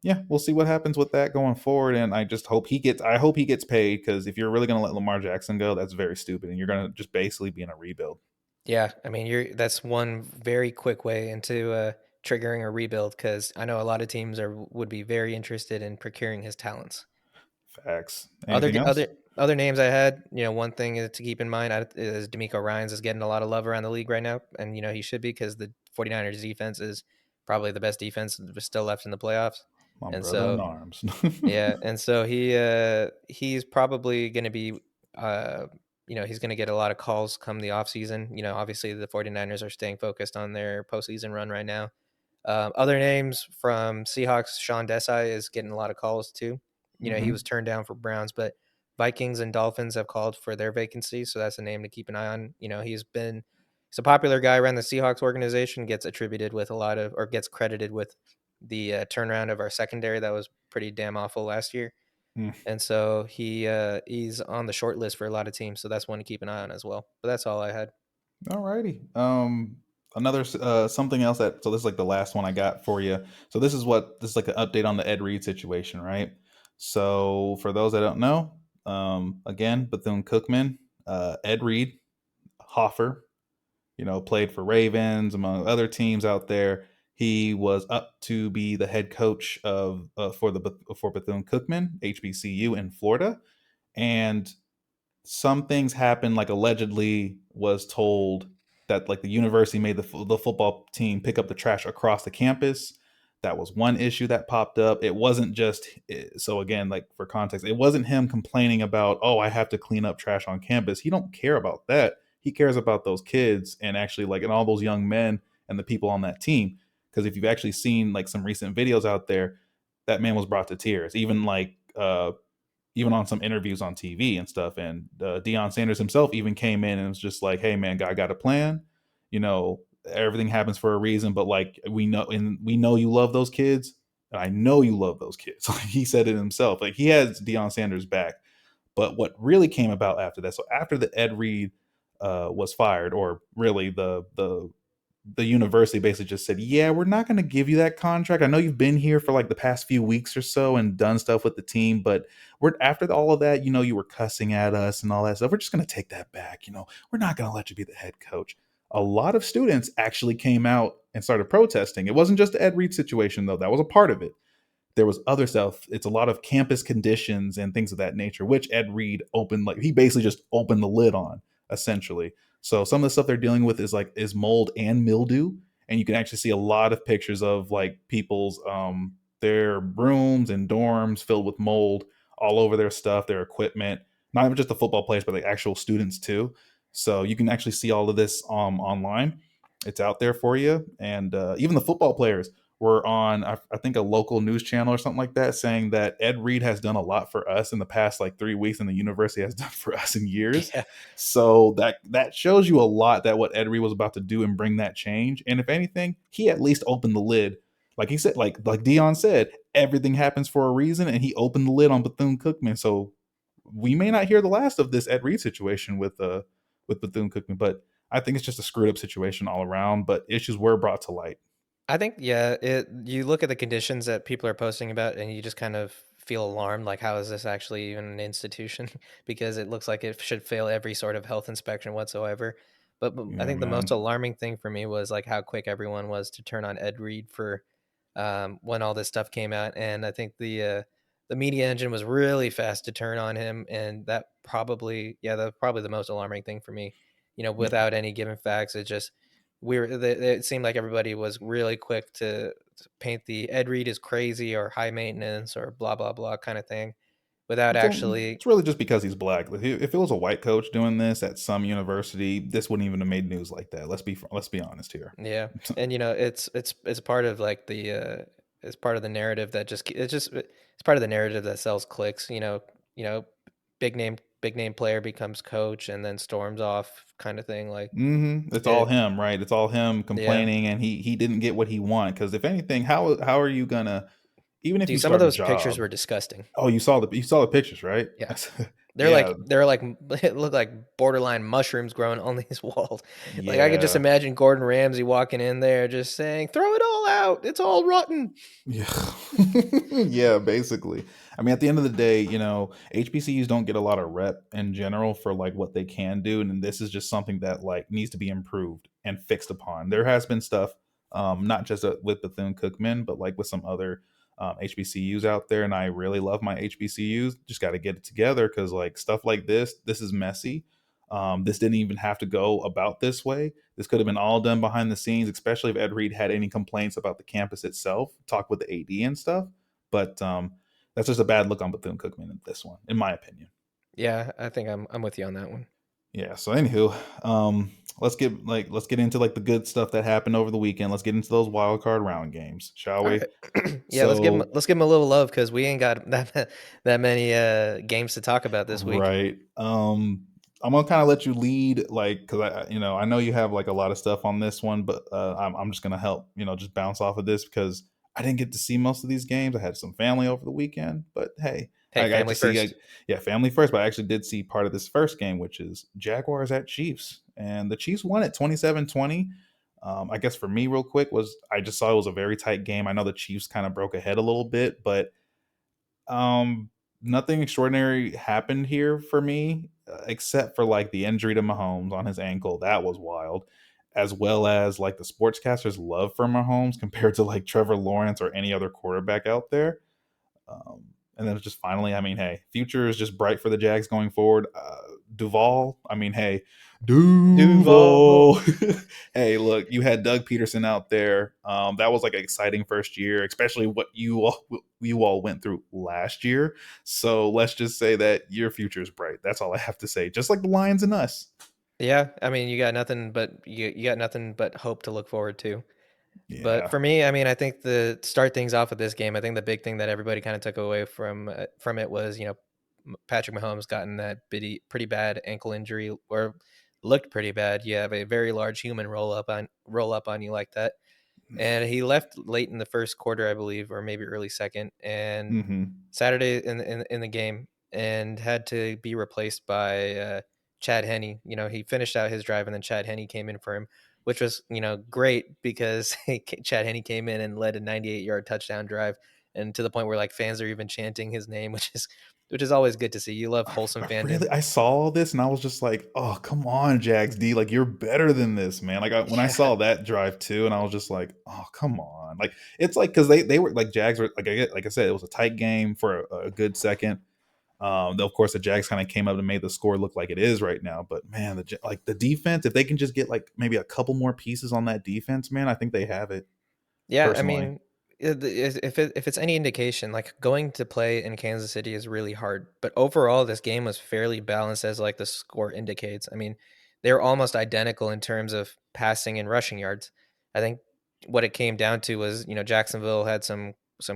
S2: yeah, we'll see what happens with that going forward. And I just hope I hope he gets paid because if you're really going to let Lamar Jackson go, that's very stupid, and you're going to just basically be in a rebuild.
S1: Yeah, I mean, that's one very quick way into triggering a rebuild because I know a lot of teams would be very interested in procuring his talents.
S2: Facts.
S1: Other
S2: Anything else?
S1: other names I had, one thing to keep in mind is D'Amico Ryans is getting a lot of love around the league right now, and he should be because the 49ers defense is probably the best defense still left in the playoffs.
S2: My
S1: And
S2: brother in
S1: so
S2: arms.
S1: yeah, and so he's probably going to be he's going to get a lot of calls come the offseason. Obviously the 49ers are staying focused on their postseason run right now. Other names from Seahawks, Sean Desai is getting a lot of calls too. He was
S2: Hmm.
S1: turned down for Browns, but Vikings and Dolphins have called for their vacancy, so that's a name to keep an eye on. He's a popular guy around the Seahawks organization, gets attributed with a lot of, or gets credited with the turnaround of our secondary that was pretty damn awful last year. And so he's on the short list for a lot of teams, so that's one to keep an eye on as well. But that's all I had.
S2: Alrighty. Another something else that so this is like the last one I got for you. So this is like an update on the Ed Reed situation, right? So for those that don't know, again, Bethune Cookman, Ed Reed, Hoffer, played for Ravens among other teams out there. He was up to be the head coach of for Bethune Cookman HBCU in Florida, and some things happened, like allegedly was told that like the university made the football team pick up the trash across the campus. That was one issue that popped up. It wasn't just, so again, like for context, it wasn't him complaining about, oh, I have to clean up trash on campus. He don't care about that. He cares about those kids and actually like and all those young men and the people on that team. Because if you've actually seen like some recent videos out there, that man was brought to tears. Even on some interviews on TV and stuff. And Deion Sanders himself even came in and was just like, "Hey, man, I got a plan. You know, everything happens for a reason, but like we know you love those kids, and I know you love those kids." He said it himself. Like he has Deion Sanders back. But what really came about after that? So after the Ed Reed was fired, or really the university basically just said, "Yeah, we're not going to give you that contract. I know you've been here for like the past few weeks or so and done stuff with the team, but we're after all of that, you were cussing at us and all that stuff. We're just going to take that back. We're not going to let you be the head coach." A lot of students actually came out and started protesting. It wasn't just the Ed Reed situation though. That was a part of it. There was other stuff. It's a lot of campus conditions and things of that nature, which Ed Reed opened, like he basically just opened the lid on, essentially. So some of the stuff they're dealing with is mold and mildew, and you can actually see a lot of pictures of like people's their rooms and dorms filled with mold all over their stuff, their equipment. Not even just the football players, but the actual students too. So you can actually see all of this online. It's out there for you, and even the football players were on I think a local news channel or something like that saying that Ed Reed has done a lot for us in the past like 3 weeks and the university has done for us in years.
S1: Yeah,
S2: So that shows you a lot that what Ed Reed was about to do and bring that change. And if anything, he at least opened the lid. Like he said, like Dion said, everything happens for a reason, and he opened the lid on Bethune Cookman. So we may not hear the last of this Ed Reed situation with Bethune Cookman, but I think it's just a screwed up situation all around. But issues were brought to light.
S1: I think yeah, you look at the conditions that people are posting about and you just kind of feel alarmed like how is this actually even an institution because it looks like it should fail every sort of health inspection whatsoever. But I
S2: Yeah,
S1: think the most
S2: man.
S1: alarming thing for me was like how quick everyone was to turn on Ed Reed for when all this stuff came out, and I think the media engine was really fast to turn on him, and that probably yeah, that's probably the most alarming thing for me. You know,
S2: Yeah.
S1: without any given facts, it just it seemed like everybody was really quick to paint the Ed Reed is crazy or high maintenance or blah blah blah kind of thing without actually
S2: It's really just because he's black. Like, if it was a white coach doing this at some university, this wouldn't even have made news like that. Let's be honest here.
S1: yeah. And you know, it's part of like it's part of the narrative that it's part of the narrative that sells clicks, you know, big name player becomes coach and then storms off kind of thing like
S2: It's all
S1: it
S2: him, right? It's all him
S1: yeah.
S2: complaining, and he didn't get what he wanted. Because if anything, how are you gonna, even if you
S1: Dude, some of
S2: start a
S1: those pictures
S2: job?
S1: were disgusting.
S2: Oh, you saw the pictures, right?
S1: Yeah.
S2: Yeah,
S1: They're like it look like borderline mushrooms growing on these walls. Like I could just
S2: yeah.
S1: imagine Gordon Ramsay walking in there just saying, "Throw it all out. It's all rotten."
S2: Yeah. Yeah, basically. I mean, at the end of the day, HBCUs don't get a lot of rep in general for like what they can do, and this is just something that like needs to be improved and fixed upon. There has been stuff, not just with Bethune-Cookman, but like with some other HBCUs out there, and I really love my HBCUs. Just got to get it together because like stuff like this is messy. This didn't even have to go about this way. This could have been all done behind the scenes, especially if Ed Reed had any complaints about the campus itself, talk with the AD and stuff. But that's just a bad look on Bethune Cookman in this one, in my opinion.
S1: Yeah, I think I'm with you on that one.
S2: Yeah. So anywho, let's get into like the good stuff that happened over the weekend. Let's get into those wild card round games, shall
S1: All
S2: we?
S1: right. Yeah,
S2: So
S1: let's give him a little love because we ain't got that many games to talk about this week.
S2: right. I'm gonna kind of let you lead, like, because I know you have like a lot of stuff on this one, but I'm just gonna help, just bounce off of this because I didn't get to see most of these games. I had some family over the weekend, but hey,
S1: Hey,
S2: I got
S1: family
S2: to see,
S1: first.
S2: yeah, family first. But I actually did see part of this first game, which is Jaguars at Chiefs, and the Chiefs won it 27-20. I guess for me, real quick, was I just saw it was a very tight game. I know the Chiefs kind of broke ahead a little bit, but um, nothing extraordinary happened here for me, except for like the injury to Mahomes on his ankle. That was wild. As well as like the sportscasters' love for Mahomes compared to like Trevor Lawrence or any other quarterback out there. And then just finally, I mean, hey, future is just bright for the Jags going forward. Duval, I mean, hey,
S1: Duval.
S2: Duval. Hey, look, you had Doug Peterson out there. That was like an exciting first year, especially what you all went through last year. So let's just say that your future is bright. That's all I have to say. Just like the Lions and us.
S1: Yeah, I mean, you got nothing but hope to look forward to. But
S2: Yeah.
S1: for me, I mean, I think the start things off with this game, I think the big thing that everybody kind of took away from it was, Patrick Mahomes gotten that pretty bad ankle injury or looked pretty bad. You have a very large human roll up on you like that. And he left late in the first quarter, I believe, or maybe early second, and
S2: Hmm.
S1: Saturday in the game, and had to be replaced by Chad Henne. You know, he finished out his drive, and then Chad Henne came in for him, which was great because Chad Henne came in and led a 98-yard touchdown drive, and to the point where like fans are even chanting his name, which is always good to see. You love wholesome fandom.
S2: I saw this and I was just like, oh, come on, Jags D. Like, you're better than this, man. Like, when I
S1: Yeah,
S2: saw that drive too, and I was just like, oh, come on. Like, it's like, because they were like, Jags were like I said, it was a tight game for a good second. Though, of course, the Jags kind of came up and made the score look like it is right now. But man, the defense, if they can just get like maybe a couple more pieces on that defense, man, I think they have it
S1: yeah. I
S2: personally.
S1: mean, if it's any indication, like going to play in Kansas City is really hard. But overall, this game was fairly balanced, as like the score indicates. I mean, they were almost identical in terms of passing and rushing yards. I think what it came down to was, Jacksonville had some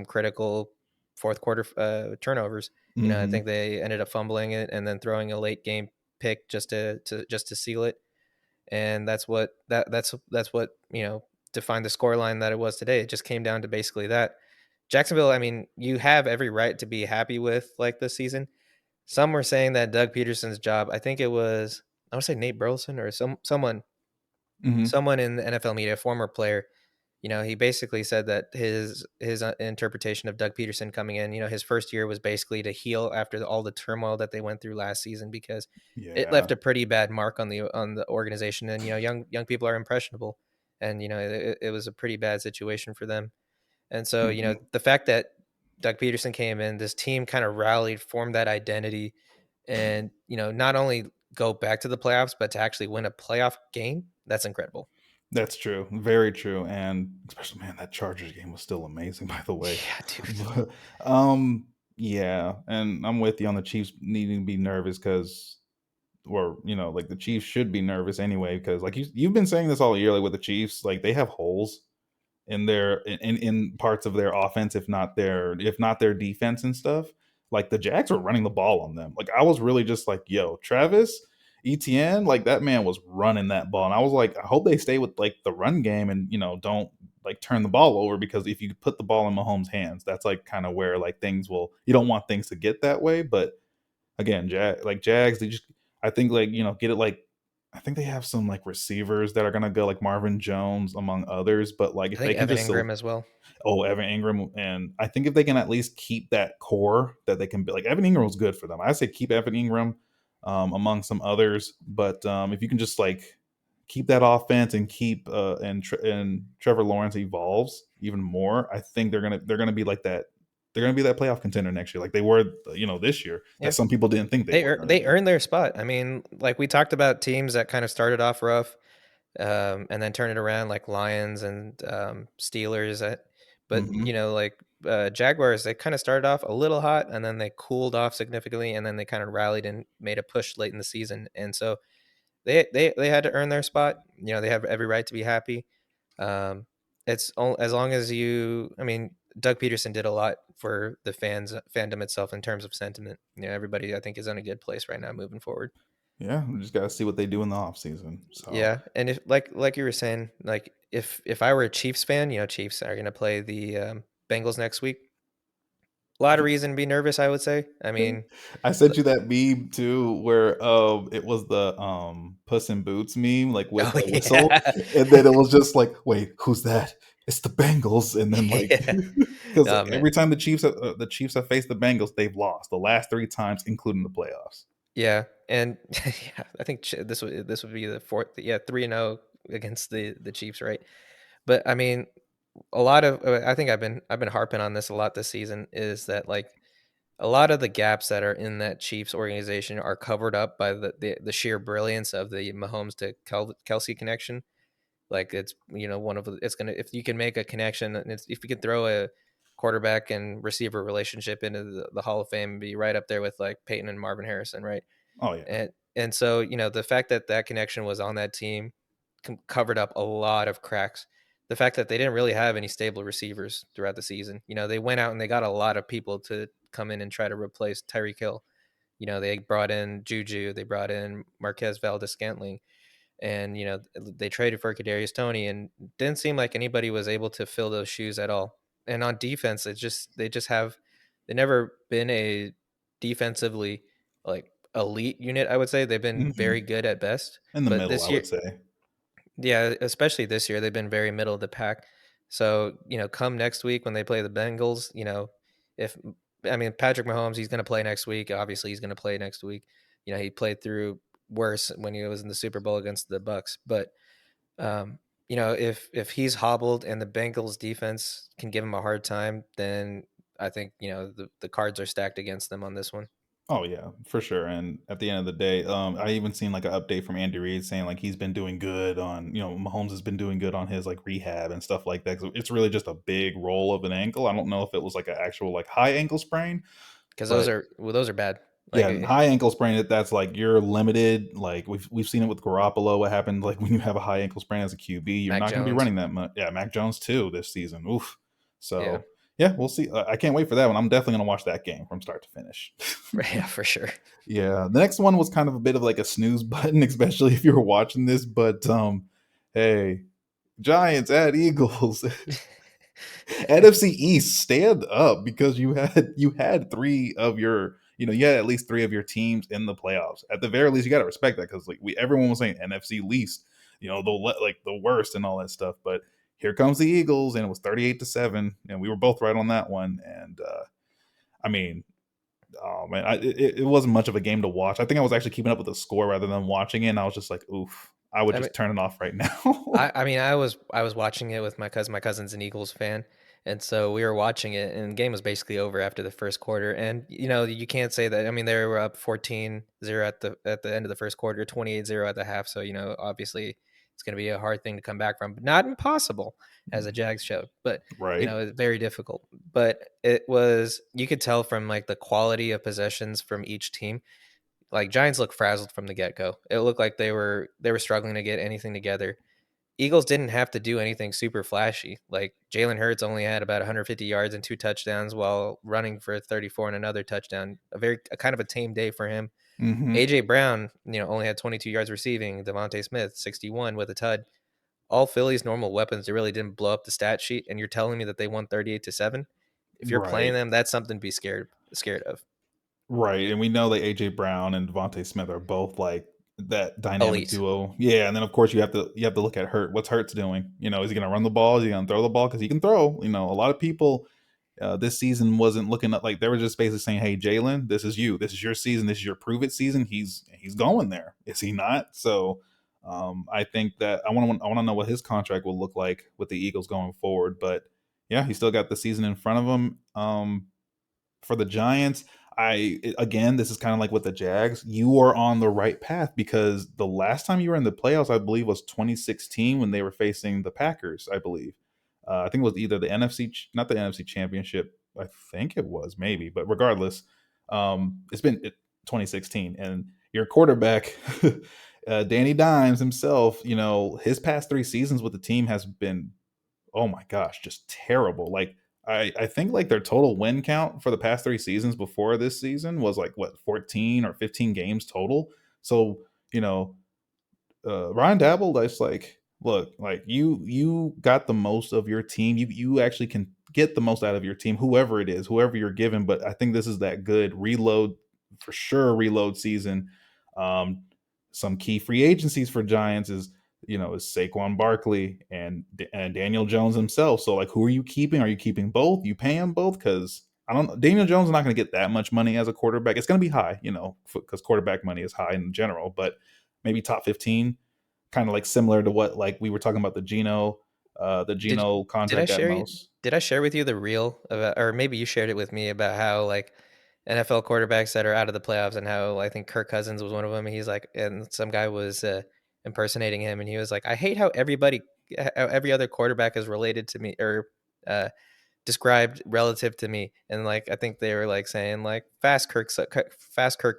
S1: critical fourth quarter turnovers. I think
S2: Hmm.
S1: they ended up fumbling it and then throwing a late game pick just to seal it, and that's what defined the scoreline that it was today. It just came down to basically that. Jacksonville, I mean, you have every right to be happy with like this season. Some were saying that Doug Peterson's job, I think it was, I want to say Nate Burleson or someone
S2: Hmm.
S1: in the NFL media, a former player. he basically said that his interpretation of Doug Peterson coming in, his first year was basically to heal after all the turmoil that they went through last season, because it left
S2: Yeah.
S1: a pretty bad mark on the organization, and young people are impressionable, and it was a pretty bad situation for them. And so,
S2: Mhm.
S1: the fact that Doug Peterson came in, this team kind of rallied, formed that identity, and not only go back to the playoffs, but to actually win a playoff game. That's incredible.
S2: That's true. Very true. And especially, man, that Chargers game was still amazing, by the way.
S1: Yeah, dude.
S2: But, yeah, and I'm with you on the Chiefs needing to be nervous because, or like the Chiefs should be nervous anyway because, like you've been saying this all year, like with the Chiefs, like they have holes in in parts of their offense, if not their defense and stuff. Like the Jags were running the ball on them. Like I was really just like, yo, Travis Etienne, like that man was running that ball. And I was like, I hope they stay with like the run game and don't like turn the ball over, because if you put the ball in Mahomes' hands, that's like kind of where like things will you don't want things to get that way. But again, Jags, they just I think like get it like I think they have some like receivers that are gonna go like Marvin Jones among others, but like
S1: I
S2: if
S1: think
S2: they can
S1: Evan
S2: just
S1: Ingram as well.
S2: Evan Ingram, and I think if they can at least keep that core that they can be like Evan Ingram was good for them. I say keep Evan Ingram among some others, but if you can just like keep that offense and keep and Trevor Lawrence evolves even more, I think they're gonna be like that. They're gonna be that playoff contender next year, like they were this year that
S1: Yeah,
S2: some people didn't think they
S1: they
S2: were going to
S1: they
S2: be.
S1: earned their spot. I mean, like we talked about teams that kind of started off rough, and then turn it around, like Lions and Steelers. But
S2: Hmm.
S1: like Jaguars, they kind of started off a little hot, and then they cooled off significantly, and then they kind of rallied and made a push late in the season. And so they had to earn their spot. They have every right to be happy. Um, as long as I mean, Doug Peterson did a lot for the fandom itself in terms of sentiment. Everybody I think is in a good place right now moving forward.
S2: Yeah, we just got to see what they do in the off season. So
S1: Yeah, and if like you were saying, like if I were a Chiefs fan, Chiefs are gonna play the Bengals next week. A lot of reason to be nervous, I would say. I mean,
S2: I sent you that meme too, where it was the Puss in Boots meme, like with
S1: oh
S2: the whistle,
S1: yeah,
S2: and then it was just like, wait, who's that? It's the Bengals, and then like
S1: yeah.
S2: because
S1: Oh man,
S2: every time the Chiefs have faced the Bengals, they've lost the last three times, including the playoffs.
S1: yeah, and yeah, I think this would be the fourth, yeah, 3-0 against the Chiefs, right? But I mean, a lot of I think I've been harping on this a lot this season, is that like a lot of the gaps that are in that Chiefs organization are covered up by the sheer brilliance of the Mahomes to Kelsey connection. Like it's one of it's gonna, if you can make a connection, and if you can throw a quarterback and receiver relationship into the Hall of Fame, and be right up there with like Peyton and Marvin Harrison, right?
S2: Oh yeah.
S1: And so the fact that that connection was on that team covered up a lot of cracks. The fact that they didn't really have any stable receivers throughout the season. They went out and they got a lot of people to come in and try to replace Tyreek Hill. They brought in Juju, they brought in Marquez Valdez-Scantling, and they traded for Kadarius Toney, and didn't seem like anybody was able to fill those shoes at all. And on defense, they never been a defensively like elite unit. I would say they've been very
S2: Hmm.
S1: good at best,
S2: In the
S1: but
S2: middle,
S1: this
S2: I
S1: year,
S2: would say.
S1: yeah, especially this year, they've been very middle of the pack. So, come next week when they play the Bengals, if I mean Patrick Mahomes, he's going to play next week. Obviously, he's going to play next week. He played through worse when he was in the Super Bowl against the Bucks. But if he's hobbled and the Bengals defense can give him a hard time, then I think the cards are stacked against them on this one.
S2: Oh yeah, for sure. And at the end of the day, I even seen like an update from Andy Reid saying like he's been doing good on, Mahomes has been doing good on his like rehab and stuff like that. So it's really just a big roll of an ankle. I don't know if it was like an actual like high ankle sprain,
S1: Because
S2: but
S1: those are bad. Like
S2: yeah, high ankle sprain. That's like you're limited. Like we've seen it with Garoppolo. What happened like when you have a high ankle sprain as a QB, you're
S1: Mac
S2: not going to be
S1: Jones.
S2: running that much. Yeah, Mac Jones too this season. Oof.
S1: Yeah,
S2: So yeah, we'll see. I can't wait for that one. I'm definitely going to watch that game from start to finish.
S1: yeah, for sure.
S2: Yeah, the next one was kind of a bit of like a snooze button, especially if you were watching this. But hey, Giants at Eagles, NFC East, stand up because you had three of your you had at least three of your teams in the playoffs. At the very least, you got to respect that because like everyone was saying NFC least, the like the worst and all that stuff. But here comes the Eagles, and it was 38-7, and we were both right on that one. And I mean, oh man, it wasn't much of a game to watch. I think I was actually keeping up with the score rather than watching it. And I was just like, oof, I would
S1: I mean,
S2: just turn it off right now.
S1: I was watching it with my cousin. My cousin's an Eagles fan, and so we were watching it, and the game was basically over after the first quarter. And you can't say that. I mean, they were up 14-0 at the end of the first quarter, 28-0 at the half. So obviously, it's going to be a hard thing to come back from, but not impossible, as the Jags showed. But
S2: Right.
S1: it's very difficult. But it was you could tell from like the quality of possessions from each team. Like Giants looked frazzled from the get go. It looked like they were struggling to get anything together. Eagles didn't have to do anything super flashy. Like Jalen Hurts only had about 150 yards and 2 touchdowns while running for 34 and another touchdown. A kind of a tame day for him.
S2: Hmm.
S1: AJ Brown, only had 22 yards receiving. Devontae Smith, 61 with a tud. All Philly's normal weapons. They really didn't blow up the stat sheet. And you're telling me that they won 38-7? If you're playing
S2: Right.
S1: them, that's something to be scared of.
S2: Right, and we know that AJ Brown and Devontae Smith are both like that dynamic
S1: Elite.
S2: duo. Yeah, and then of course you have to look at Hurt. What's Hurts doing? Is he going to run the ball? Is he going to throw the ball? Because he can throw. A lot of people this season wasn't looking up like they were just basically saying, "Hey, Jalen, this is you. This is your season. This is your prove it season." He's going there. Is he not? So I think that I want to know what his contract will look like with the Eagles going forward. But yeah, he still got the season in front of him. For the Giants, again, this is kind of like with the Jags. You are on the right path because the last time you were in the playoffs, I believe, was 2016 when they were facing the Packers. I believe, I think it was either the not the NFC Championship. I think it was maybe, but regardless, it's been 2016, and your quarterback, Danny Dimes himself. His past 3 seasons with the team has been, oh my gosh, just terrible. Like I think like their total win count for the past 3 seasons before this season was like what 14 or 15 games total. So you know Ryan Dabble, that's like, look, like you got the most of your team. You actually can get the most out of your team, whoever it is, whoever you're given. But I think this is that good reload for sure. Reload season. Um, some key free agencies for Giants is Saquon Barkley and Daniel Jones himself. So like, who are you keeping? Are you keeping both? You pay them both because I don't know. Daniel Jones is not going to get that much money as a quarterback. It's going to be high, because quarterback money is high in general, but maybe top 15, kind of like similar to what like we were talking about the
S1: Did
S2: Geno
S1: did I
S2: contract at
S1: share you
S2: most.
S1: did I share with you the reel about, or maybe you shared it with me about how like NFL quarterbacks that are out of the playoffs and how I think Kirk Cousins was one of them. And he's like, and some guy was impersonating him, and he was like, I hate how how every other quarterback is related to me or uh, described relative to me. And like I think they were like saying like fast Kirk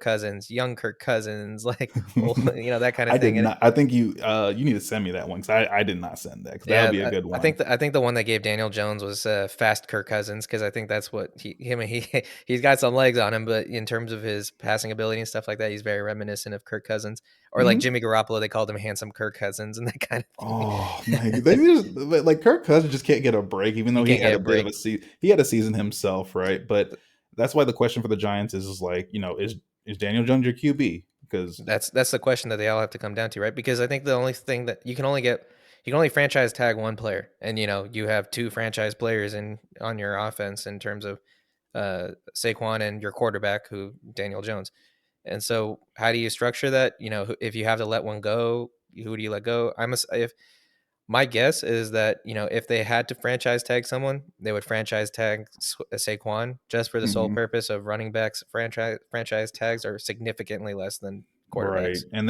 S1: Cousins, young Kirk Cousins, like that kind of
S2: I did
S1: thing. And
S2: not. I think you need to send me that one because I did not send that because that would
S1: yeah,
S2: be a good
S1: I
S2: one.
S1: think the one that gave Daniel Jones was fast Kirk Cousins because I think that's what he's got some legs on him, but in terms of his passing ability and stuff like that, he's very reminiscent of Kirk Cousins or like
S2: Mhm.
S1: Jimmy Garoppolo. They called him handsome Kirk Cousins and that kind of thing.
S2: Oh man, they just like Kirk Cousins just can't get a break, even
S1: He
S2: though he
S1: can't
S2: had
S1: get
S2: a
S1: a
S2: bit of
S1: break.
S2: a season. He had a season himself, right? But that's why the question for the Giants is like, is Daniel Jones your QB? Because
S1: That's the question that they all have to come down to, right? Because I think the only thing that you can only franchise tag one player, and you have two franchise players in on your offense in terms of Saquon and your quarterback, who Daniel Jones. And so, how do you structure that? If you have to let one go, who do you let go? If my guess is that if they had to franchise tag someone, they would franchise tag Saquon just for the sole purpose of running backs. Franchise tags are significantly less than
S2: right.
S1: quarterbacks.
S2: And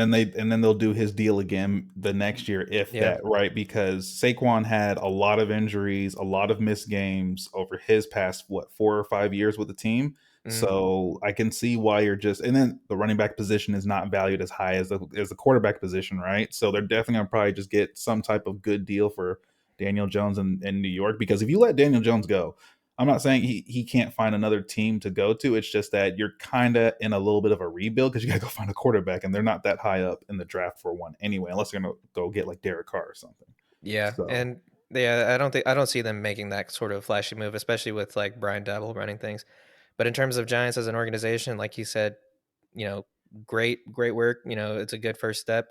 S2: then they'll do his deal again the next year, if
S1: Yeah.
S2: that, right? Because Saquon had a lot of injuries, a lot of missed games over his past 4 or 5 years with the team.
S1: Mhm.
S2: So I can see why you're just, and then the running back position is not valued as high as the quarterback position, right? So they're definitely gonna probably just get some type of good deal for Daniel Jones in New York. Because if you let Daniel Jones go, I'm not saying he can't find another team to go to. It's just that you're kind of in a little bit of a rebuild because you got to go find a quarterback, and they're not that high up in the draft for one anyway, unless they're going to go get like Derek Carr or something.
S1: Yeah,
S2: So,
S1: and yeah, I don't see them making that sort of flashy move, especially with like Brian Dabble running things. But in terms of Giants as an organization, like you said, you know, great work. It's a good first step.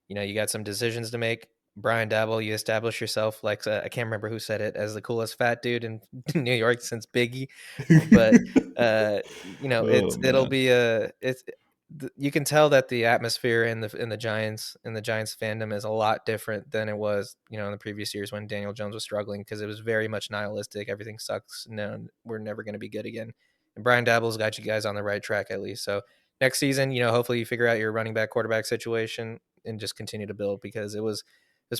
S1: You got some decisions to make. Brian Dabble, you establish yourself like I can't remember who said it as the coolest fat dude in New York since Biggie, but
S2: Oh
S1: it'll
S2: man.
S1: be a it's you can tell that the atmosphere in the Giants fandom is a lot different than it was in the previous years when Daniel Jones was struggling because it was very much nihilistic. Everything sucks. No, we're never going to be good again. And Brian Dabble's got you guys on the right track at least. So next season, hopefully you figure out your running back quarterback situation and just continue to build because it was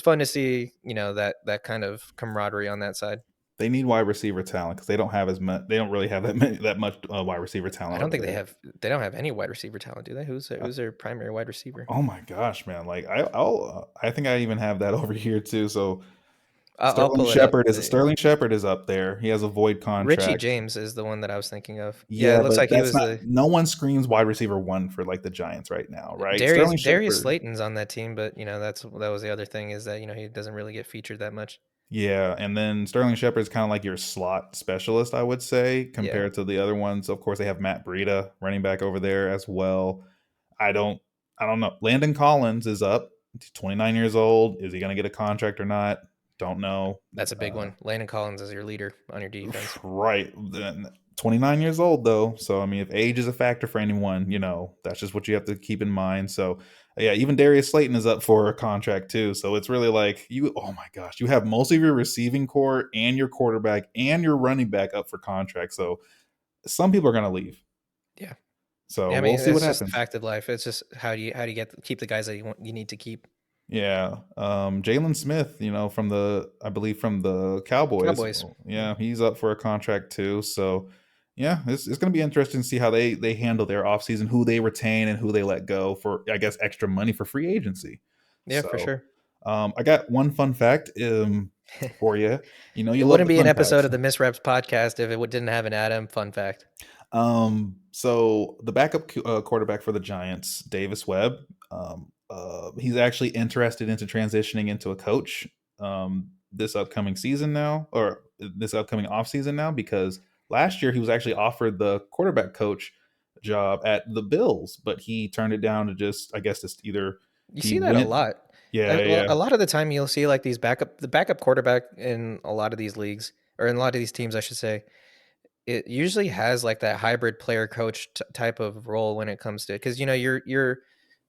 S1: fun to see, that kind of camaraderie on that side.
S2: They need wide receiver talent because they don't have as much. They don't really have that much wide receiver
S1: I
S2: talent
S1: don't
S2: over
S1: think
S2: there.
S1: they don't have any wide receiver talent, do they? Who's
S2: Uh,
S1: who's their primary wide receiver?
S2: oh my gosh, man! Like I think I even have that over here too. So
S1: I'll pull it up.
S2: Sterling Shepard is up there. He has a void
S1: Richie
S2: contract.
S1: James is the one that I was thinking of. Yeah, it
S2: Yeah,
S1: looks
S2: but
S1: like he
S2: that's
S1: was
S2: not.
S1: the
S2: No one screams wide receiver one for like the Giants right now, right?
S1: Darius
S2: Sterling
S1: Darius
S2: Shepard.
S1: Slayton's on that team, but that was the other thing is that he doesn't really get featured that much.
S2: Yeah, and then Sterling Shepard is kind of like your slot specialist, I would say,
S1: Yeah,
S2: compared to the other ones. Of course, they have Matt Breida, running back over there as well. I don't I don't know. Landon Collins is up. He's 29 years old. Is he going to get a contract or not? Don't know.
S1: that's a big one. Landon Collins is your leader on your defense.
S2: Right. 29 years old though. So I mean if age is a factor for anyone, that's just what you have to keep in mind. So yeah, even Darius Slayton is up for a contract too. So it's really like oh my gosh, you have most of your receiving core and your quarterback and your running back up for contract. So some people are going to leave.
S1: Yeah,
S2: So
S1: yeah. I
S2: we'll
S1: mean,
S2: see what
S1: it's just the
S2: happens.
S1: fact of life. It's just how do you keep the guys that you need to keep.
S2: Yeah, Jalen Smith, from I believe from the Cowboys.
S1: Cowboys. Yeah.
S2: Yeah, he's up for a contract too. So, yeah, it's going to be interesting to see how they handle their offseason, who they retain and who they let go for, I guess, extra money for free agency.
S1: Yeah, for
S2: So,
S1: sure.
S2: I got one fun fact for you. You
S1: It
S2: love
S1: wouldn't
S2: the
S1: be an
S2: fun
S1: episode
S2: facts.
S1: of the Misreps podcast if it didn't have an Adam fun fact.
S2: So the backup quarterback for the Giants, Davis Webb, he's actually interested into transitioning into a coach this upcoming season now, or this upcoming off season now, because last year he was actually offered the quarterback coach job at the Bills, but he turned it down to just, I guess, just either
S1: You
S2: he
S1: see that a
S2: went,
S1: lot.
S2: yeah, yeah,
S1: A lot of the time, you'll see like the backup quarterback in a lot of these leagues, or in a lot of these teams, I should say. It usually has like that hybrid player coach type of role when it comes to because you're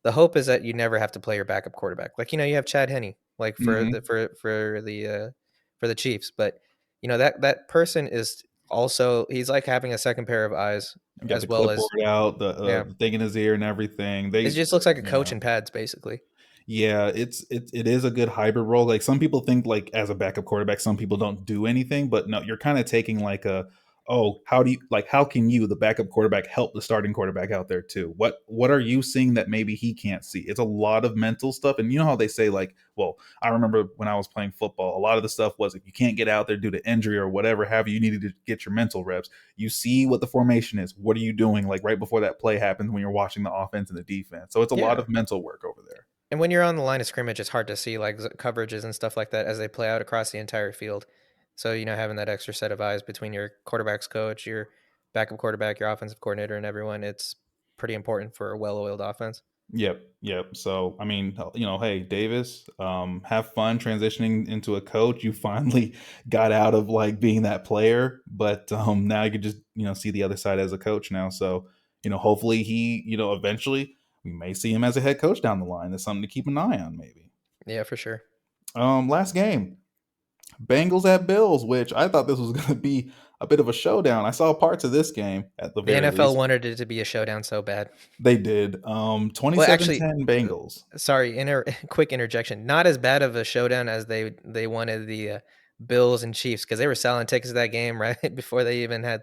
S1: the hope is that you never have to play your backup quarterback. Like you have Chad Henne like
S2: hmm
S1: for the Chiefs, but that person is also he's like having a second pair of eyes
S2: got the
S1: as well
S2: clipboard
S1: as
S2: out,
S1: yeah.
S2: the thing in his ear and everything.
S1: It
S2: They,
S1: just looks like a coach
S2: yeah.
S1: in pads basically.
S2: Yeah, it is a good hybrid role. Like some people think like as a backup quarterback, some people don't do anything, but no, you're kind of taking like how can you, the backup quarterback, help the starting quarterback out there too? What are you seeing that maybe he can't see? It's a lot of mental stuff. And you know how they say like, well, I remember when I was playing football, a lot of the stuff was if you can't get out there due to injury or whatever have you, you needed to get your mental reps. You see what the formation is. What are you doing like right before that play happens when you're watching the offense and the defense? So it's a lot
S1: Yeah.
S2: of mental work over there.
S1: And when you're on the line of scrimmage, it's hard to see like coverages and stuff like that as they play out across the entire field. So, having that extra set of eyes between your quarterback's coach, your backup quarterback, your offensive coordinator, and everyone, it's pretty important for a well oiled offense.
S2: Yep, yep. So, I mean, hey, Davis, have fun transitioning into a coach. You finally got out of like being that player, but now you could just, see the other side as a coach now. So, hopefully he, eventually we may see him as a head coach down the line. That's something to keep an eye on, maybe.
S1: Yeah, for sure.
S2: Last game, Bengals at Bills, which I thought this was going to be a bit of a showdown. I saw parts of this game at the
S1: The
S2: very
S1: NFL
S2: least.
S1: wanted it to be a showdown so bad.
S2: They did.
S1: Well, actually,
S2: 27-10 Bengals.
S1: sorry, quick interjection. Not as bad of a showdown as they wanted the Bills and Chiefs because they were selling tickets to that game right before they even had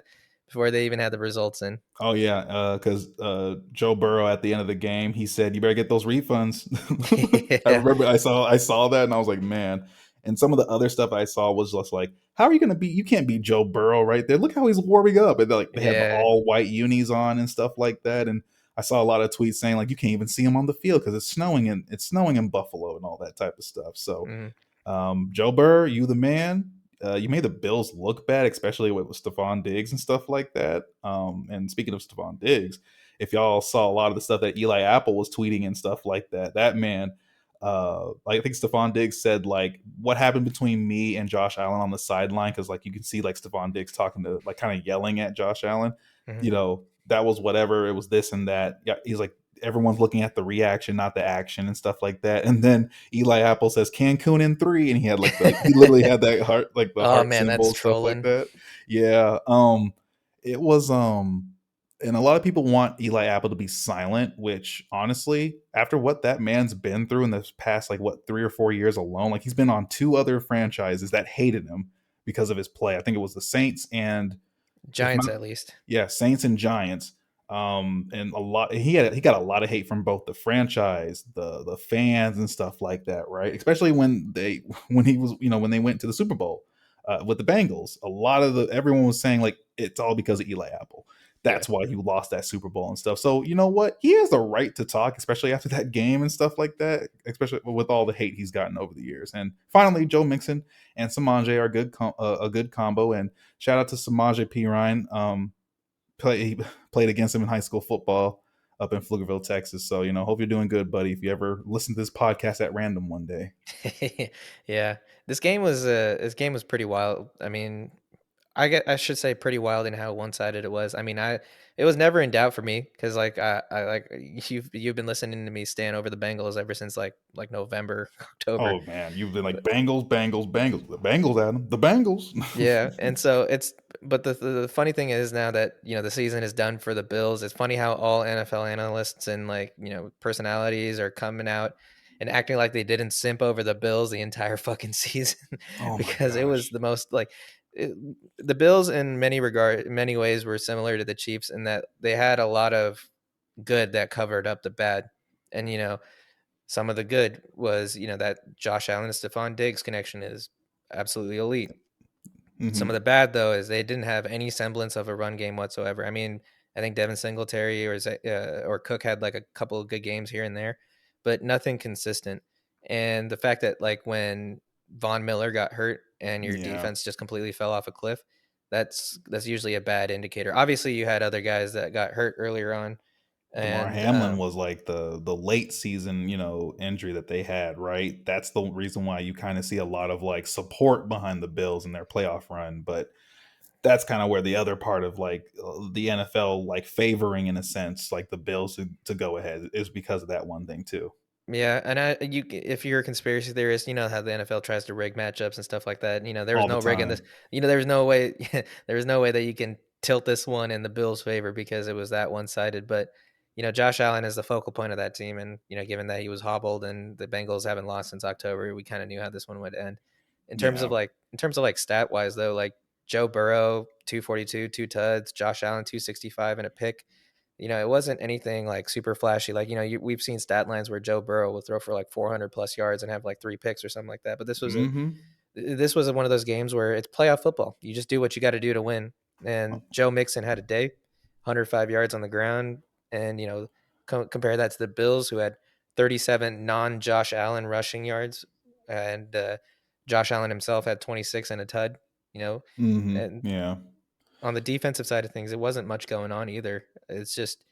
S1: the results in.
S2: Oh yeah, because Joe Burrow at the end of the game, he said, "You better get those refunds." I
S1: Yeah,
S2: remember I saw that, and I was like, "Man!" And some of the other stuff I saw was just like, "How are you going to beat? You can't beat Joe Burrow right there. Look how he's warming up." And like they had the
S1: yeah.
S2: all white unis on and stuff like that. And I saw a lot of tweets saying like, "You can't even see him on the field because it's snowing in Buffalo and all that type of stuff." So
S1: Mhm.
S2: Joe Burr, you the man. You made the Bills look bad, especially with Stephon Diggs and stuff like that. And speaking of Stephon Diggs, if y'all saw a lot of the stuff that Eli Apple was tweeting and stuff like that, that man, like I think Stephon Diggs said like what happened between me and Josh Allen on the sideline, because like you can see like Stephon Diggs talking to like kind of yelling at Josh Allen.
S1: Mhm.
S2: You know, that was whatever, it was this and that. Yeah, he's like everyone's looking at the reaction, not the action and stuff like that. And then Eli Apple says Cancun in 3, and he had like the he literally had that heart, like the
S1: Oh
S2: heart
S1: man,
S2: symbol
S1: that's
S2: and stuff like
S1: trolling.
S2: that. Yeah. It was and a lot of people want Eli Apple to be silent, which honestly, after what that man's been through in the past, like what 3 or 4 years alone, like he's been on 2 other franchises that hated him because of his play. I think it was the Saints and, if
S1: Giants
S2: not,
S1: at least.
S2: yeah, Saints and Giants. And a lot he got a lot of hate from both the franchise, the fans and stuff like that, right? Especially when they when he was, when they went to the Super Bowl with the Bengals. A lot of the everyone was saying like it's all because of Eli Apple.
S1: Yeah.
S2: That's why he lost that Super Bowl and stuff. So you know what? He has the right to talk, especially after that game and stuff like that. Especially with all the hate he's gotten over the years. And finally, Joe Mixon and Samaje are a good combo. And shout out to Samaje Perine. He played against him in high school football up in Pflugerville, Texas. So hope you're doing good, buddy. If you ever listen to this podcast at random one day.
S1: Yeah. This game was pretty wild. I mean, I should say pretty wild in how one-sided it was. I mean, it was never in doubt for me because like I like you've been listening to me stand over the Bengals ever since like November, October.
S2: Oh man, you've been like Bengals, Bengals, Bengals, the Bengals, Adam, the Bengals.
S1: Yeah, and so but the funny thing is now that the season is done for the Bills. It's funny how all NFL analysts and like personalities are coming out and acting like they didn't simp over the Bills the entire fucking season
S2: Oh my
S1: because it was
S2: gosh.
S1: the most like it, the Bills in many ways were similar to the Chiefs in that they had a lot of good that covered up the bad, and some of the good was that Josh Allen and Stephon Diggs connection is absolutely elite. Some of
S2: Hmm.
S1: the bad though is they didn't have any semblance of a run game whatsoever. I mean, I think Devin Singletary or Cook had like a couple of good games here and there, but nothing consistent. And the fact that like when Von Miller got hurt and your
S2: Yeah.
S1: defense just completely fell off a cliff, that's usually a bad indicator. Obviously, you had other guys that got hurt earlier on,
S2: Damar
S1: and
S2: Hamlin was like the late season, injury that they had, right? That's the reason why you kind of see a lot of like support behind the Bills in their playoff run. But that's kind of where the other part of like the NFL like favoring in a sense like the Bills to go ahead is because of that one thing too.
S1: yeah, and if you're a conspiracy theorist, you know how the NFL tries to rig matchups and stuff like that. There was
S2: All the
S1: no rig in this.
S2: time.
S1: There was no way. There was no way that you can tilt this one in the Bills' favor because it was that one-sided. But Josh Allen is the focal point of that team, and given that he was hobbled and the Bengals haven't lost since October, we kind of knew how this one would end.
S2: Yeah.
S1: In terms of like stat wise though, like Joe Burrow 242, 2 tuds, Josh Allen 265 and a pick. It wasn't anything like super flashy. Like, we've seen stat lines where Joe Burrow will throw for like 400 plus yards and have like 3 picks or something like that. But
S2: Hmm.
S1: this was one of those games where it's playoff football. You just do what you got to do to win. And Joe Mixon had a day, 105 yards on the ground, and compare that to the Bills who had 37 non Josh Allen rushing yards, and Josh Allen himself had 26 and a tud. You know, and
S2: Yeah.
S1: on the defensive side of things, it wasn't much going on either. It was just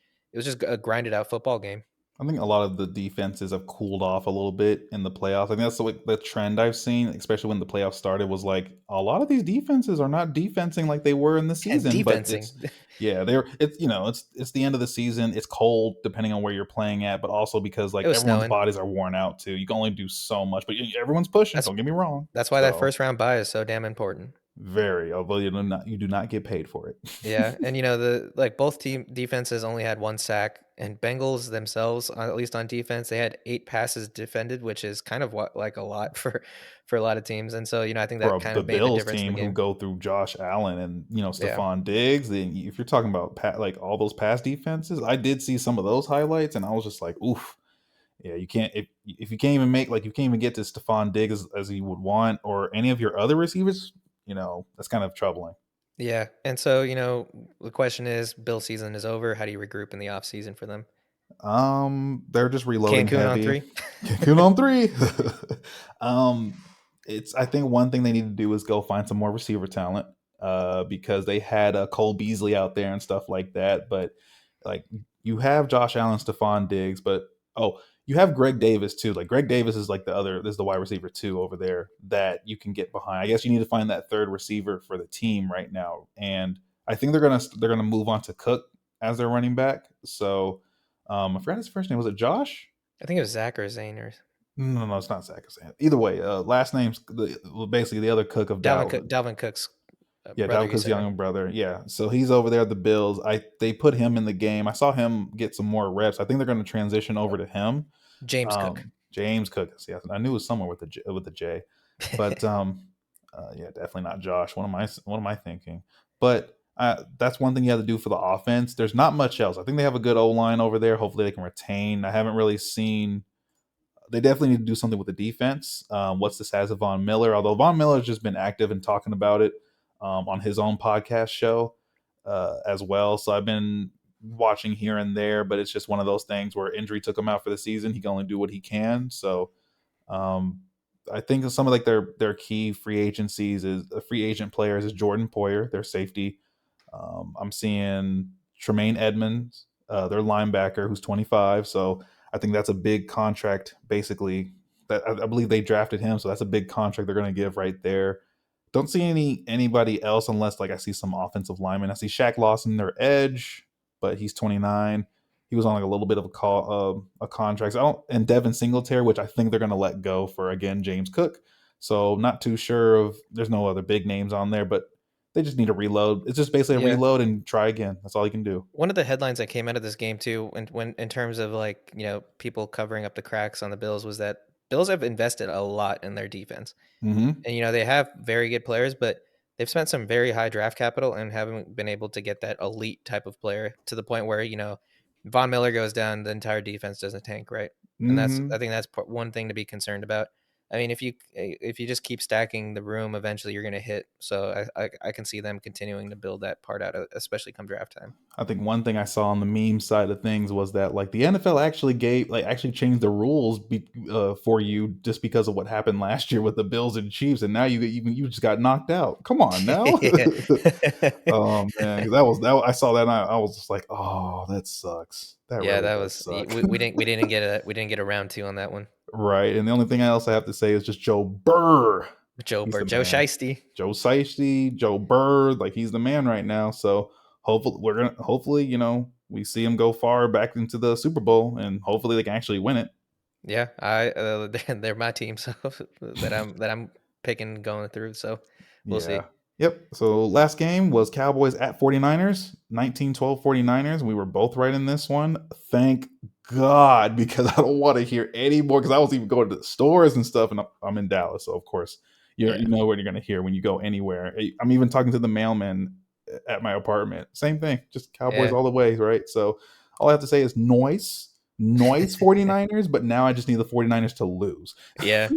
S1: a grinded out football game.
S2: I think a lot of the defenses have cooled off a little bit in the playoffs. I think that's the trend I've seen, especially when the playoffs started, was like a lot of these defenses are not defensing like they were in the
S1: And
S2: season. But
S1: defensing.
S2: yeah, it's the end of the season. It's cold depending on where you're playing at, but also because
S1: It
S2: like
S1: was
S2: everyone's
S1: snowing.
S2: bodies are worn out too. You can only do so much, but everyone's pushing.
S1: That's
S2: Don't get me wrong.
S1: that's why that
S2: So
S1: first round bye is so damn important.
S2: very, although you do not get paid for it.
S1: Yeah, and the like both team defenses only had 1 sack, and Bengals themselves, at least on defense, they had 8 passes defended, which is kind of what like a lot for a lot of teams. And so I think
S2: For
S1: that kind
S2: the
S1: of made the
S2: Bills
S1: difference in
S2: team
S1: the
S2: who
S1: game.
S2: go through Josh Allen and
S1: Yeah,
S2: Stephon Diggs, then if you're talking about like all those pass defenses, I did see some of those highlights, and I was just like, oof, yeah, you can't if you can't even make like you can't even get to Stephon Diggs as you would want, or any of your other receivers, that's kind of troubling.
S1: yeah, and so the question is, Bill season is over. How do you regroup in the off season for them?
S2: They're just reloading
S1: Cancun on
S2: heavy.
S1: 3.
S2: Cancun on 3. um, it's I think one thing they need to do is go find some more receiver talent. Because they had Cole Beasley out there and stuff like that, but like you have Josh Allen, Stephon Diggs, but oh, you have Greg Davis too. Like Greg Davis is like the other. This is the wide receiver two over there that you can get behind. I guess you need to find that third receiver for the team right now, and I think they're gonna move on to Cook as their running back. So I forgot his first name. Was it Josh?
S1: I think it was Zach or Zane or
S2: No, no, it's not Zach. Either way, last name's basically the other Cook of Dalvin.
S1: Dalvin Cook's
S2: Yeah,
S1: brother.
S2: Dalvin
S1: You
S2: Cook's
S1: said, right?
S2: younger brother. Yeah, so he's over there at the Bills. They put him in the game. I saw him get some more reps. I think they're going to transition over to him.
S1: James Cook.
S2: James Cook. Yeah, I knew it was somewhere with the J, but yeah, definitely not Josh. What am I thinking? But that's one thing you have to do for the offense. There's not much else. I think they have a good O line over there. Hopefully, they can retain. I haven't really seen. They definitely need to do something with the defense. What's this has of Von Miller? Although Von Miller's just been active and talking about it on his own podcast show as well. So I've been watching here and there, but it's just one of those things where injury took him out for the season. He can only do what he can. So um, I think some of like their key free agencies is free agent players is Jordan Poyer, their safety. I'm seeing Tremaine Edmonds, their linebacker, who's 25. So I think that's a big contract, basically. That I believe they drafted him, so that's a big contract they're going to give right there. Don't see anybody else unless like I see some offensive linemen. I see Shaq Lawson, their edge, but he's 29. He was on like a little bit of a contract. So I don't, and Devin Singletary, which I think they're going to let go for again James Cook. So not too sure of. There's no other big names on there, but they just need to reload. It's just basically a
S1: Yeah.
S2: reload and try again. That's all you can do.
S1: One of the headlines that came out of this game too, when in terms of like people covering up the cracks on the Bills, was that Bills have invested a lot in their defense,
S2: Mm-hmm.
S1: and they have very good players, but they've spent some very high draft capital and haven't been able to get that elite type of player to the point where Von Miller goes down, the entire defense doesn't tank, right? And I
S2: Mm-hmm.
S1: think that's one thing to be concerned about. I mean, if you just keep stacking the room, eventually you're going to hit. So I can see them continuing to build that part out, especially come draft time.
S2: I think one thing I saw on the meme side of things was that like the NFL actually changed the rules for you just because of what happened last year with the Bills and Chiefs, and now you just got knocked out. Come on now.
S1: Yeah.
S2: Oh man, 'cause that I saw that and I was just like, oh, that sucks. That
S1: Yeah,
S2: really
S1: that
S2: does
S1: was
S2: suck.
S1: we didn't get a round two on that one.
S2: Right. And the only thing else I have to say is just Joe Burr. He's the
S1: Joe
S2: man.
S1: Shiesty.
S2: Joe Seisty, Joe Burr, like he's the man right now. So hopefully, we see him go far back into the Super Bowl and hopefully they can actually win it.
S1: Yeah, they're my team, so that I'm picking going through. So we'll see.
S2: Yeah. Yep. So last game was Cowboys at 49ers, 19-12 49ers. And we were both right in this one. Thank God, because I don't want to hear any more. Because I was even going to the stores and stuff, and I'm in Dallas. So, of course, you
S1: Yeah,
S2: know what you're going to hear when you go anywhere. I'm even talking to the mailman at my apartment. Same thing, just Cowboys
S1: yeah,
S2: all the way, right? So, all I have to say is noise 49ers, but now I just need the 49ers to lose.
S1: yeah.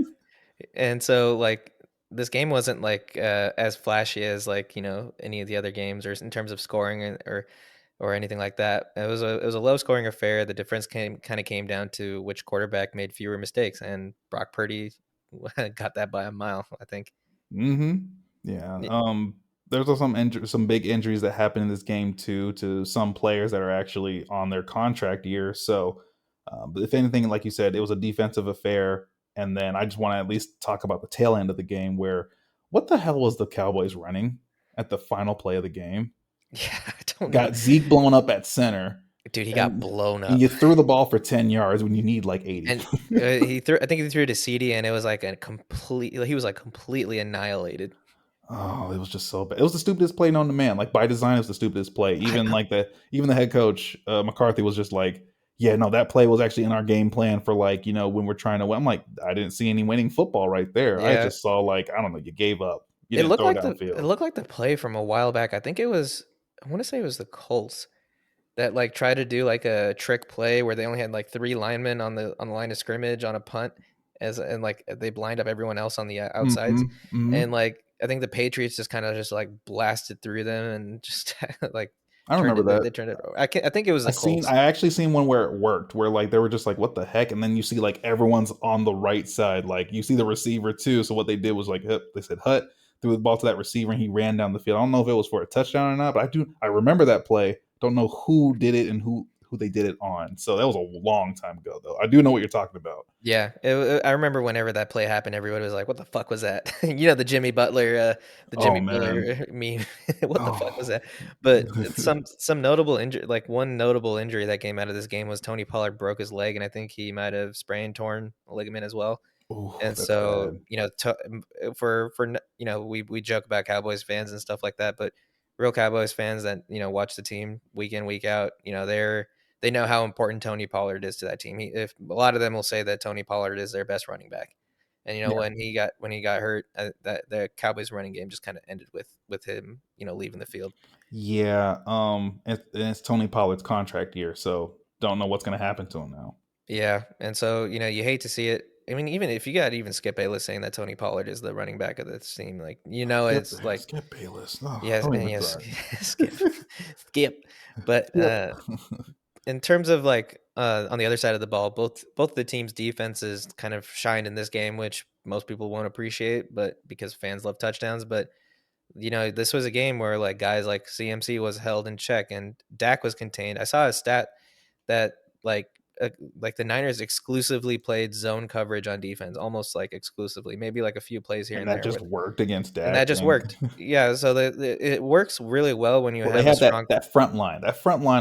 S1: And so like this game wasn't like as flashy as like any of the other games or in terms of scoring or anything like that. It was a low scoring affair. The difference came down to which quarterback made fewer mistakes, and Brock Purdy got that by a mile, I think.
S2: Hmm. Yeah.
S1: Y-
S2: There's also some big injuries that happen in this game too to some players that are actually on their contract year. So, but if anything, like you said, it was a defensive affair. And then I just want to at least talk about the tail end of the game where what the hell was the Cowboys running at the final play of the game?
S1: Yeah, I don't know.
S2: Got Zeke blown up at center,
S1: Dude, he got
S2: and
S1: blown
S2: you
S1: up.
S2: threw the ball for 10 yards when you need like 80.
S1: And I think he threw to CD, and it was like he was like completely annihilated.
S2: Oh, it was just so bad. It was the stupidest play known to man. Like by design, it was the stupidest play.
S1: I,
S2: Even the head coach McCarthy was just like, "Yeah, no, that play was actually in our game plan for like when we're trying to win." I'm like, I didn't see any winning football right there. I
S1: yeah,
S2: just saw like I don't know, you gave up. You
S1: it
S2: didn't
S1: looked
S2: throw
S1: like it
S2: downfield.
S1: looked like the play from a while back. I think it was. I want to say it was the Colts that like tried to do like a trick play where they only had like three linemen on the line of scrimmage on a punt, and like they blind up everyone else on the outsides,
S2: Hmm. Hmm.
S1: and like I think the Patriots just kind of just like blasted through them and just like
S2: I
S1: turned
S2: remember
S1: it. They
S2: that.
S1: turned it over. I think it was the Colts.
S2: I actually seen one where it worked, where like they were just like, "What the heck?" And then you see like everyone's on the right side, like you see the receiver too. So what they did was like, they said Hut threw the ball to that receiver and he ran down the field. I don't know if it was for a touchdown or not, but I remember that play. Don't know who did it and who who they did it on. So that was a long time ago, though. I do know what you're talking about.
S1: Yeah, I remember whenever that play happened, everybody was like, "What the fuck was that?" You know, the
S2: Oh
S1: Jimmy
S2: man.
S1: Butler meme. What the fuck was
S2: Oh.
S1: that? But some notable injury, like one notable injury that came out of this game was Tony Pollard broke his leg, and I think he might have sprained torn a ligament as well.
S2: Oh,
S1: And
S2: that's
S1: so,
S2: bad.
S1: you know, you know, we joke about Cowboys fans and stuff like that, but real Cowboys fans that, you know, watch the team week in, week out, you know, they know how important Tony Pollard is to that team. If a lot of them will say that Tony Pollard is their best running back, and you know
S2: Yeah.
S1: when he got hurt, that the Cowboys running game just kind of ended with him, you know, leaving the field.
S2: Yeah. It's Tony Pollard's contract year, so don't know what's gonna happen to him now.
S1: Yeah, and so you know you hate to see it. I mean, even if you got even Skip Bayless saying that Tony Pollard is the running back of this team, like you know,
S2: Skip
S1: it's like
S2: Skip Bayless. Oh,
S1: yes,
S2: don't
S1: and
S2: even
S1: yes,
S2: start.
S1: Skip, Skip. But
S2: Skip.
S1: in terms of like on the other side of the ball, both the teams' defenses kind of shined in this game, which most people won't appreciate, but because fans love touchdowns. But you know, this was a game where like guys like CMC was held in check and Dak was contained. I saw a stat that like uh, like the Niners exclusively played zone coverage on defense, almost like exclusively, maybe like a few plays here
S2: And
S1: and
S2: that
S1: there
S2: just
S1: with,
S2: worked against
S1: and
S2: Dak.
S1: that just
S2: And
S1: worked. Yeah, so it works really well when you
S2: well, they
S1: have a
S2: had
S1: strong.
S2: that front line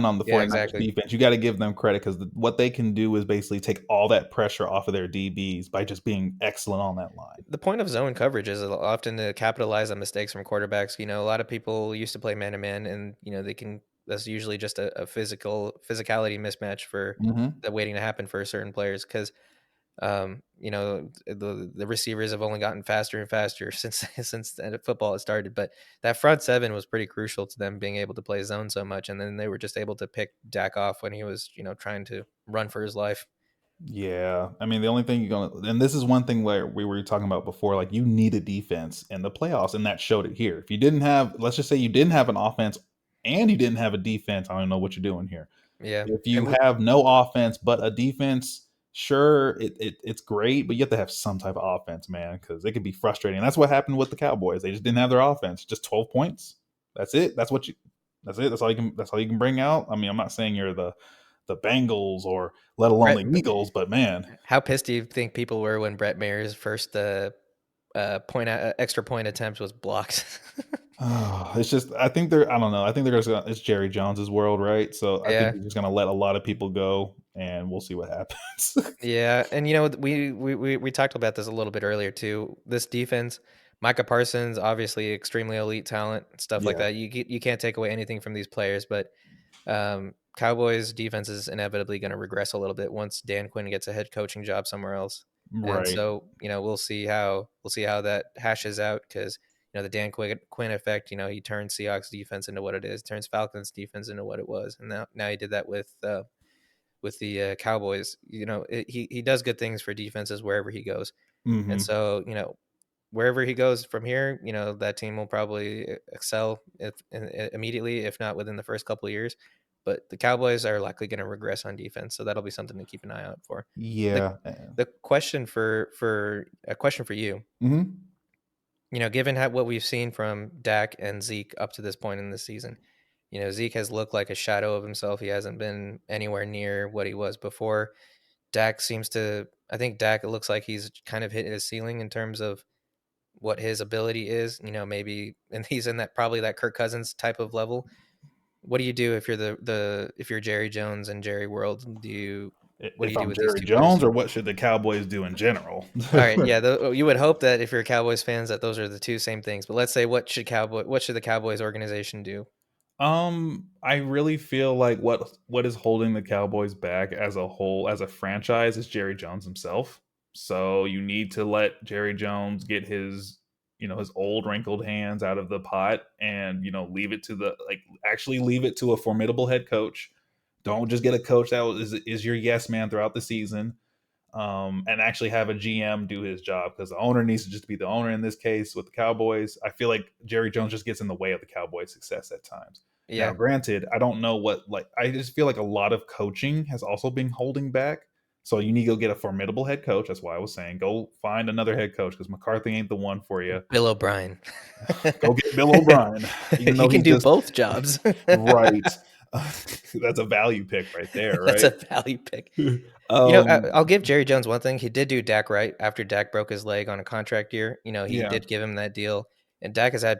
S2: on the
S1: Yeah,
S2: 49ers
S1: exactly.
S2: defense. You got to give them credit because what they can do is basically take all that pressure off of their DBs by just being excellent on that line.
S1: The point of zone coverage is often to capitalize on mistakes from quarterbacks. You know, a lot of people used to play man to man, and you know they can. That's usually just a physicality mismatch for
S2: Hmm.
S1: that waiting to happen for certain players because you know the receivers have only gotten faster and faster since the end of football has started. But that front seven was pretty crucial to them being able to play zone so much, and then they were just able to pick Dak off when he was you know trying to run for his life.
S2: Yeah, I mean the only thing you're gonna, and this is one thing where we were talking about before, like you need a defense in the playoffs, and that showed it here. If you didn't have, let's just say you didn't have an offense and you didn't have a defense, I don't know what you're doing here.
S1: Yeah,
S2: If you
S1: and we,
S2: have no offense but a defense, sure, it's great, but you have to have some type of offense, man, because it can be frustrating. And that's what happened with the Cowboys. They just didn't have their offense. Just 12 points. That's it. That's it. That's all you can bring out. I mean, I'm not saying you're the Bengals or let alone
S1: Brett,
S2: the Eagles, but man,
S1: how pissed do you think people were when Brett Maher's first extra point attempt was blocked?
S2: it's just I think they're I don't know. I think they're just gonna, it's Jerry Jones's world, right? So I think
S1: Yeah,
S2: he's just gonna let a lot of people go, and we'll see what happens.
S1: yeah, and you know we talked about this a little bit earlier too. This defense, Micah Parsons, obviously extremely elite talent, stuff like
S2: Yeah.
S1: that. You can't take away anything from these players, but Cowboys defense is inevitably going to regress a little bit once Dan Quinn gets a head coaching job somewhere else. And
S2: Right.
S1: so, you know, we'll see how that hashes out because you know the Quinn effect. You know, he turned Seahawks defense into what it is, turns Falcons defense into what it was, and now he did that with the Cowboys. You know, he does good things for defenses wherever he goes, and
S2: Hmm.
S1: so you know wherever he goes from here, you know that team will probably excel immediately, if not within the first couple of years. But the Cowboys are likely going to regress on defense, so that'll be something to keep an eye out for. The
S2: Yeah.
S1: the question for a question for you,
S2: Mhm.
S1: you know, given what we've seen from Dak and Zeke up to this point in the season, you know, Zeke has looked like a shadow of himself. He hasn't been anywhere near what he was before. I think Dak, it looks like he's kind of hit his ceiling in terms of what his ability is, you know, maybe, and he's in that probably that Kirk Cousins type of level. What do you do if you're if you're Jerry Jones and Jerry World? What do
S2: If
S1: you do
S2: I'm
S1: with these
S2: Jerry
S1: two players?
S2: Jones, or what should the Cowboys do in general?
S1: All right, yeah, you would hope that if you're Cowboys fans that those are the two same things. But let's say what should the Cowboys organization do?
S2: I really feel like what is holding the Cowboys back as a whole, as a franchise, is Jerry Jones himself. So you need to let Jerry Jones get his, his old wrinkled hands out of the pot, and leave it to the like actually leave it to a formidable head coach. Don't just get a coach that is your yes man throughout the season, and actually have a GM do his job, because the owner needs to just be the owner in this case with the Cowboys. I feel like Jerry Jones just gets in the way of the Cowboys' success at times. Now,
S1: Yeah,
S2: granted, I don't know what, like, I just feel like a lot of coaching has also been holding back. So you need to go get a formidable head coach. That's why I was saying go find another head coach, because McCarthy ain't the one for you.
S1: Bill O'Brien.
S2: Go get Bill O'Brien, even
S1: He
S2: though
S1: can
S2: he's
S1: do
S2: just
S1: both jobs.
S2: right. That's a value pick right there,
S1: That's
S2: right?
S1: a value pick.
S2: um,
S1: I'll give Jerry Jones one thing. He did do Dak right after Dak broke his leg on a contract year. He
S2: yeah.
S1: did give him that deal, and Dak has had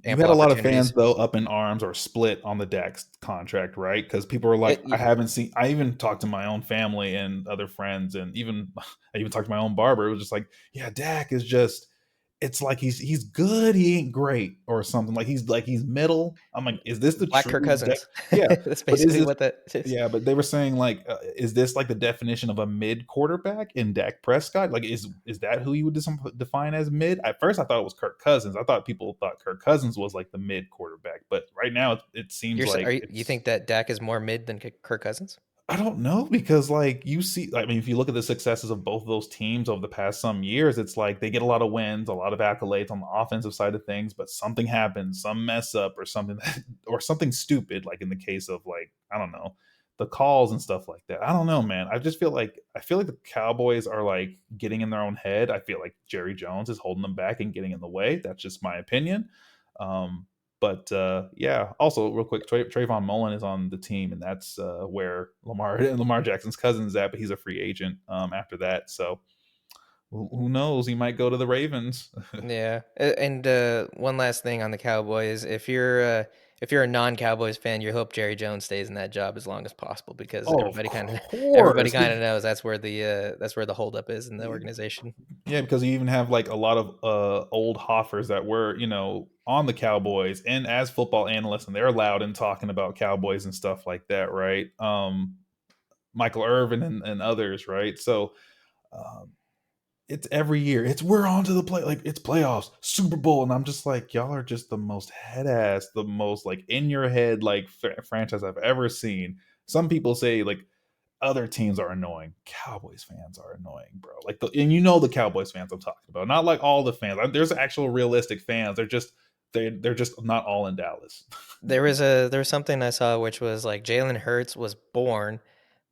S2: You
S1: ample
S2: had a lot of fans
S1: opportunities.
S2: though up in arms or split on the Dax contract, right? Because people were like, I
S1: It,
S2: haven't seen. I even talked to my own family and other friends, and even I even talked to my own barber. It was just like, yeah, Dak is just. It's like he's good, he ain't great, or something. Like he's middle. I'm like, is this the
S1: Black Kirk
S2: true?
S1: Cousins.
S2: Yeah,
S1: That's
S2: but is
S1: basically
S2: this?
S1: what that is.
S2: Yeah, but they were saying like, is this like the definition of a mid quarterback in Dak Prescott? Like, is that who you would define as mid? At first, I thought it was Kirk Cousins. I thought people thought Kirk Cousins was like the mid quarterback, but right now it seems like
S1: You
S2: it's.
S1: think that Dak is more mid than Kirk Cousins?
S2: I don't know because like you see, I mean, if you look at the successes of both of those teams over the past some years, it's like they get a lot of wins, a lot of accolades on the offensive side of things, but something happens, some mess up or something, or something stupid, like in the case of like I don't know, the calls and stuff like that. I don't know, man. I feel like the Cowboys are like getting in their own head. I feel like Jerry Jones is holding them back and getting in the way. That's just my opinion. Um, but yeah, also real quick, Trayvon Mullen is on the team, and that's where Lamar Jackson's cousin is at, but he's a free agent after that. So who knows? He might go to the Ravens.
S1: Yeah, and one last thing on the Cowboys: if you're a non-Cowboys fan, you hope Jerry Jones stays in that job as long as possible because
S2: Oh, of
S1: everybody
S2: course.
S1: kind of knows that's where the holdup is in the organization.
S2: Yeah, because you even have like a lot of old Hoffers that were, on the Cowboys and as football analysts, and they're loud and talking about Cowboys and stuff like that, right? Michael Irvin and others, right? So um, it's every year. It's we're on to the play, like it's playoffs, Super Bowl, and I'm just like, y'all are just the most head ass, the most like in your head like franchise I've ever seen. Some people say like other teams are annoying. Cowboys fans are annoying, bro. Like and the Cowboys fans I'm talking about, not like all the fans. There's actual realistic fans. They're just not all in Dallas.
S1: There was something I saw which was like Jalen Hurts was born,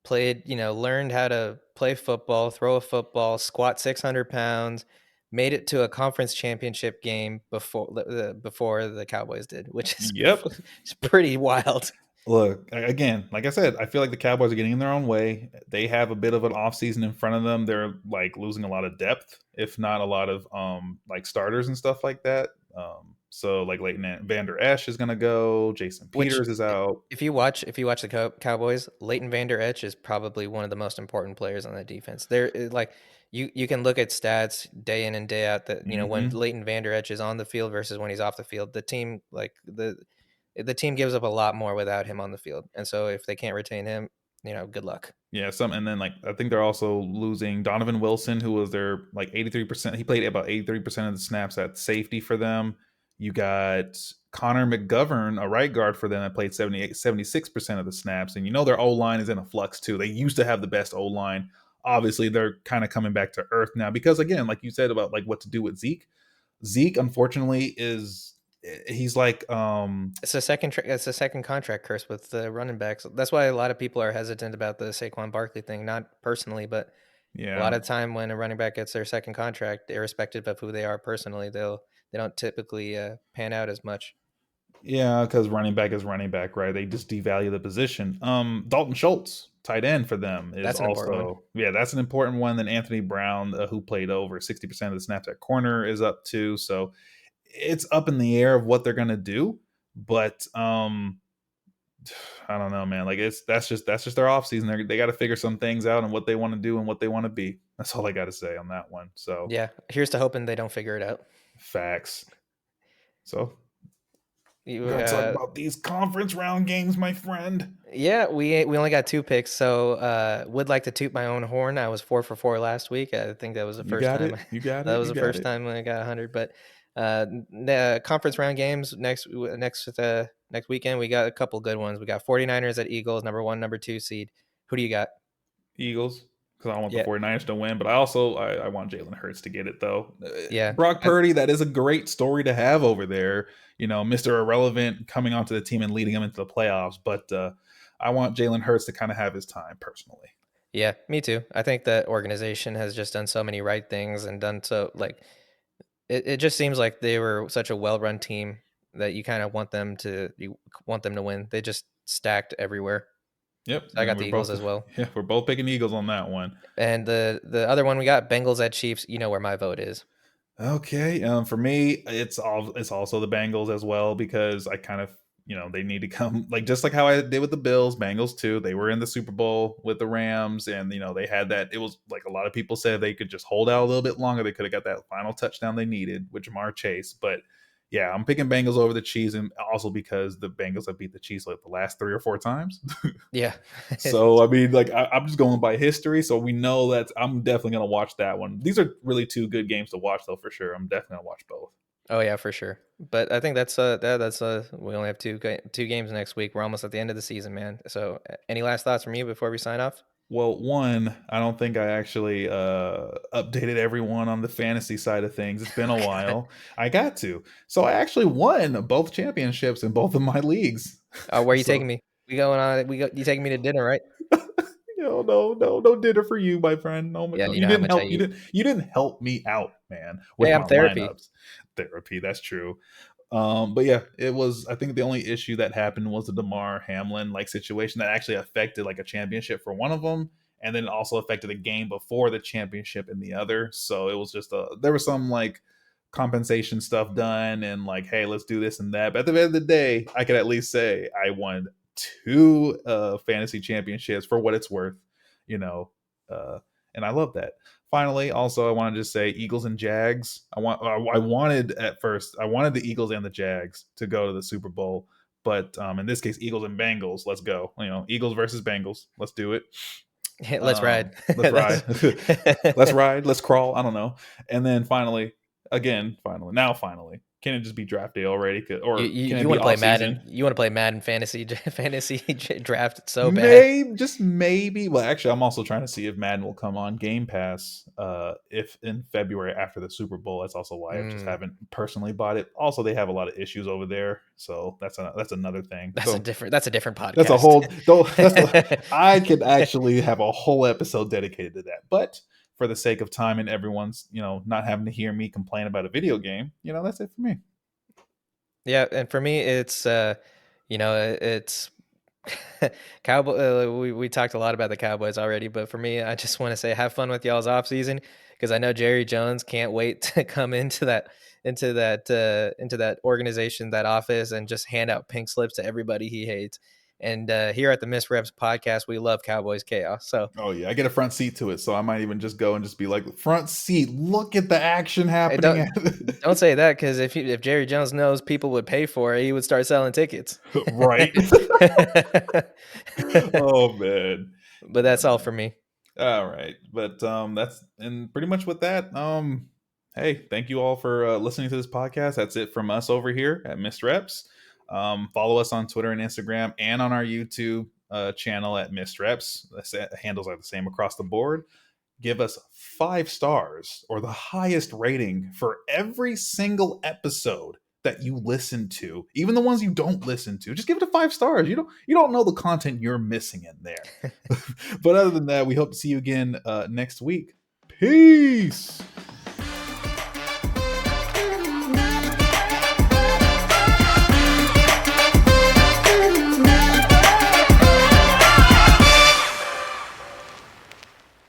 S1: played, learned how to play football, throw a football, squat 600 pounds, made it to a conference championship game before the Cowboys did, which is
S2: Yep.
S1: it's pretty wild.
S2: Look, again, like I said, I feel like the Cowboys are getting in their own way. They have a bit of an offseason in front of them. They're like losing a lot of depth, if not a lot of like starters and stuff like that. So like Leighton Vander Esch is gonna go. Jason
S1: Which,
S2: Peters is out.
S1: if you watch the Cowboys, Leighton Vander Esch is probably one of the most important players on that defense. Like you can look at stats day in and day out that when
S2: Hmm.
S1: Leighton Vander Esch is on the field versus when he's off the field, the team the team gives up a lot more without him on the field. And so if they can't retain him, good luck.
S2: Yeah, and then like I think they're also losing Donovan Wilson, who was their like 83%. He played about 83% of the snaps at safety for them. You got Connor McGovern, a right guard for them that played 76% of the snaps. And their O line is in a flux too. They used to have the best O line. Obviously, they're kind of coming back to earth now because again, like you said about like what to do with Zeke. Zeke, unfortunately, he's like
S1: It's a second contract curse with the running backs. That's why a lot of people are hesitant about the Saquon Barkley thing. Not personally, but a lot
S2: yeah.
S1: of time when a running back gets their second contract, irrespective of who they are personally, they don't typically pan out as much.
S2: Yeah, because running back is running back, right? They just devalue the position. Dalton Schultz, tight end for them, is
S1: That's an important one.
S2: also that's an important one. Then Anthony Brown, who played over 60% of the snaps at corner, is up too. So it's up in the air of what they're gonna do. But I don't know, man. Like that's just their offseason. They got to figure some things out and what they want to do and what they want to be. That's all I got to say on that one. So
S1: Yeah, here's to hoping they don't figure it out.
S2: facts. So
S1: You,
S2: we gotta talk about these conference round games, my friend.
S1: yeah, we only got two picks, so would like to toot my own horn. I was 4 for 4 last week. I think that was the
S2: You
S1: first
S2: got
S1: time.
S2: it. You got
S1: That
S2: it.
S1: was
S2: You
S1: the
S2: got
S1: first
S2: it.
S1: time when I got 100. But the conference round games next weekend, we got a couple good ones. We got 49ers at Eagles, number one, number two seed. Who do you got?
S2: Eagles because I want the
S1: Yeah,
S2: 49ers to win, but I want Jalen Hurts to get it though.
S1: yeah.
S2: Brock Purdy, that is a great story to have over there. Mr. Irrelevant coming onto the team and leading them into the playoffs, but I want Jalen Hurts to kind of have his time personally.
S1: Yeah, me too. I think that organization has just done so many right things and done so like it just seems like they were such a well-run team that you want them to win. They just stacked everywhere.
S2: Yep,
S1: So I
S2: and
S1: got
S2: we're
S1: the Eagles
S2: both
S1: as well.
S2: yeah, we're both picking Eagles on that one.
S1: And the other one we got Bengals at Chiefs. You know where my vote is.
S2: Okay, for me, it's also the Bengals as well because I kind of they need to come like just like how I did with the Bills, Bengals too. They were in the Super Bowl with the Rams, and they had that. It was like a lot of people said they could just hold out a little bit longer. They could have got that final touchdown they needed with Jamar Chase, but yeah, I'm picking Bengals over the Chiefs, and also because the Bengals have beat the Chiefs like the last 3 or 4 times.
S1: Yeah.
S2: So I mean, like I'm just going by history, so we know that I'm definitely gonna watch that one. These are really two good games to watch, though, for sure. I'm definitely gonna watch both.
S1: Oh yeah, for sure. But I think that's we only have two games next week. We're almost at the end of the season, man. So any last thoughts from you before we sign off?
S2: Well, one, I don't think I actually updated everyone on the fantasy side of things. It's been a
S1: God.
S2: while. I got to, so I actually won both championships in both of my leagues.
S1: Where are you
S2: So
S1: taking me? We going on? You taking me to dinner, right?
S2: no dinner for you, my friend. No,
S1: Yeah,
S2: no,
S1: you
S2: you
S1: know how
S2: didn't
S1: much I
S2: help. You
S1: eat.
S2: didn't help me out, man, with
S1: Hey, I'm
S2: my
S1: therapy.
S2: lineups. Therapy, that's true. But yeah, it was. I think the only issue that happened was the Damar Hamlin like situation that actually affected like a championship for one of them, and then it also affected a game before the championship in the other. So it was just there was some like compensation stuff done, and like, hey, let's do this and that. But at the end of the day, I could at least say I won two fantasy championships for what it's worth, you know. Uh, and I love that. Finally, also, I wanted to say Eagles and Jags. I wanted at first, I wanted the Eagles and the Jags to go to the Super Bowl, but in this case, Eagles and Bengals. Let's go. Eagles versus Bengals. Let's do it.
S1: Let's ride.
S2: Let's ride.
S1: That's
S2: Let's ride. Let's crawl. I don't know. And then finally, finally, can it just be draft day already? Or can it
S1: you
S2: be
S1: want to play
S2: off
S1: Madden.
S2: season?
S1: You want to play Madden fantasy draft so bad.
S2: Maybe, just maybe. Well, actually, I'm also trying to see if Madden will come on Game Pass if in February after the Super Bowl. That's also why I just
S1: Mm,
S2: haven't personally bought it. Also, they have a lot of issues over there, so that's another thing. So
S1: that's a different
S2: that's a
S1: podcast.
S2: whole. Though I could actually have a whole episode dedicated to that, but for the sake of time and everyone's not having to hear me complain about a video game, that's it for me.
S1: Yeah, and for me, it's Cowboy. We talked a lot about the Cowboys already, but for me, I just want to say have fun with y'all's off season because I know Jerry Jones can't wait to come into that organization, that office, and just hand out pink slips to everybody he hates. And here at the Misreps podcast, we love Cowboys chaos. So
S2: Oh yeah, I get a front seat to it, so I might even just go and just be like, front seat. Look at the action
S1: hey,
S2: happening.
S1: don't say that because if Jerry Jones knows people would pay for it, he would start selling tickets.
S2: Right. Oh man.
S1: But
S2: Yeah,
S1: that's all
S2: man.
S1: for me.
S2: All right, but that's and pretty much with that. Hey, thank you all for listening to this podcast. That's it from us over here at Missed Reps. Follow us on Twitter and Instagram and on our YouTube channel at Missed Reps. The handles are the same across the board. Give us 5 stars or the highest rating for every single episode that you listen to, even the ones you don't listen to. Just give it a 5 stars. You don't know the content you're missing in there. But other than that, we hope to see you again next week. Peace.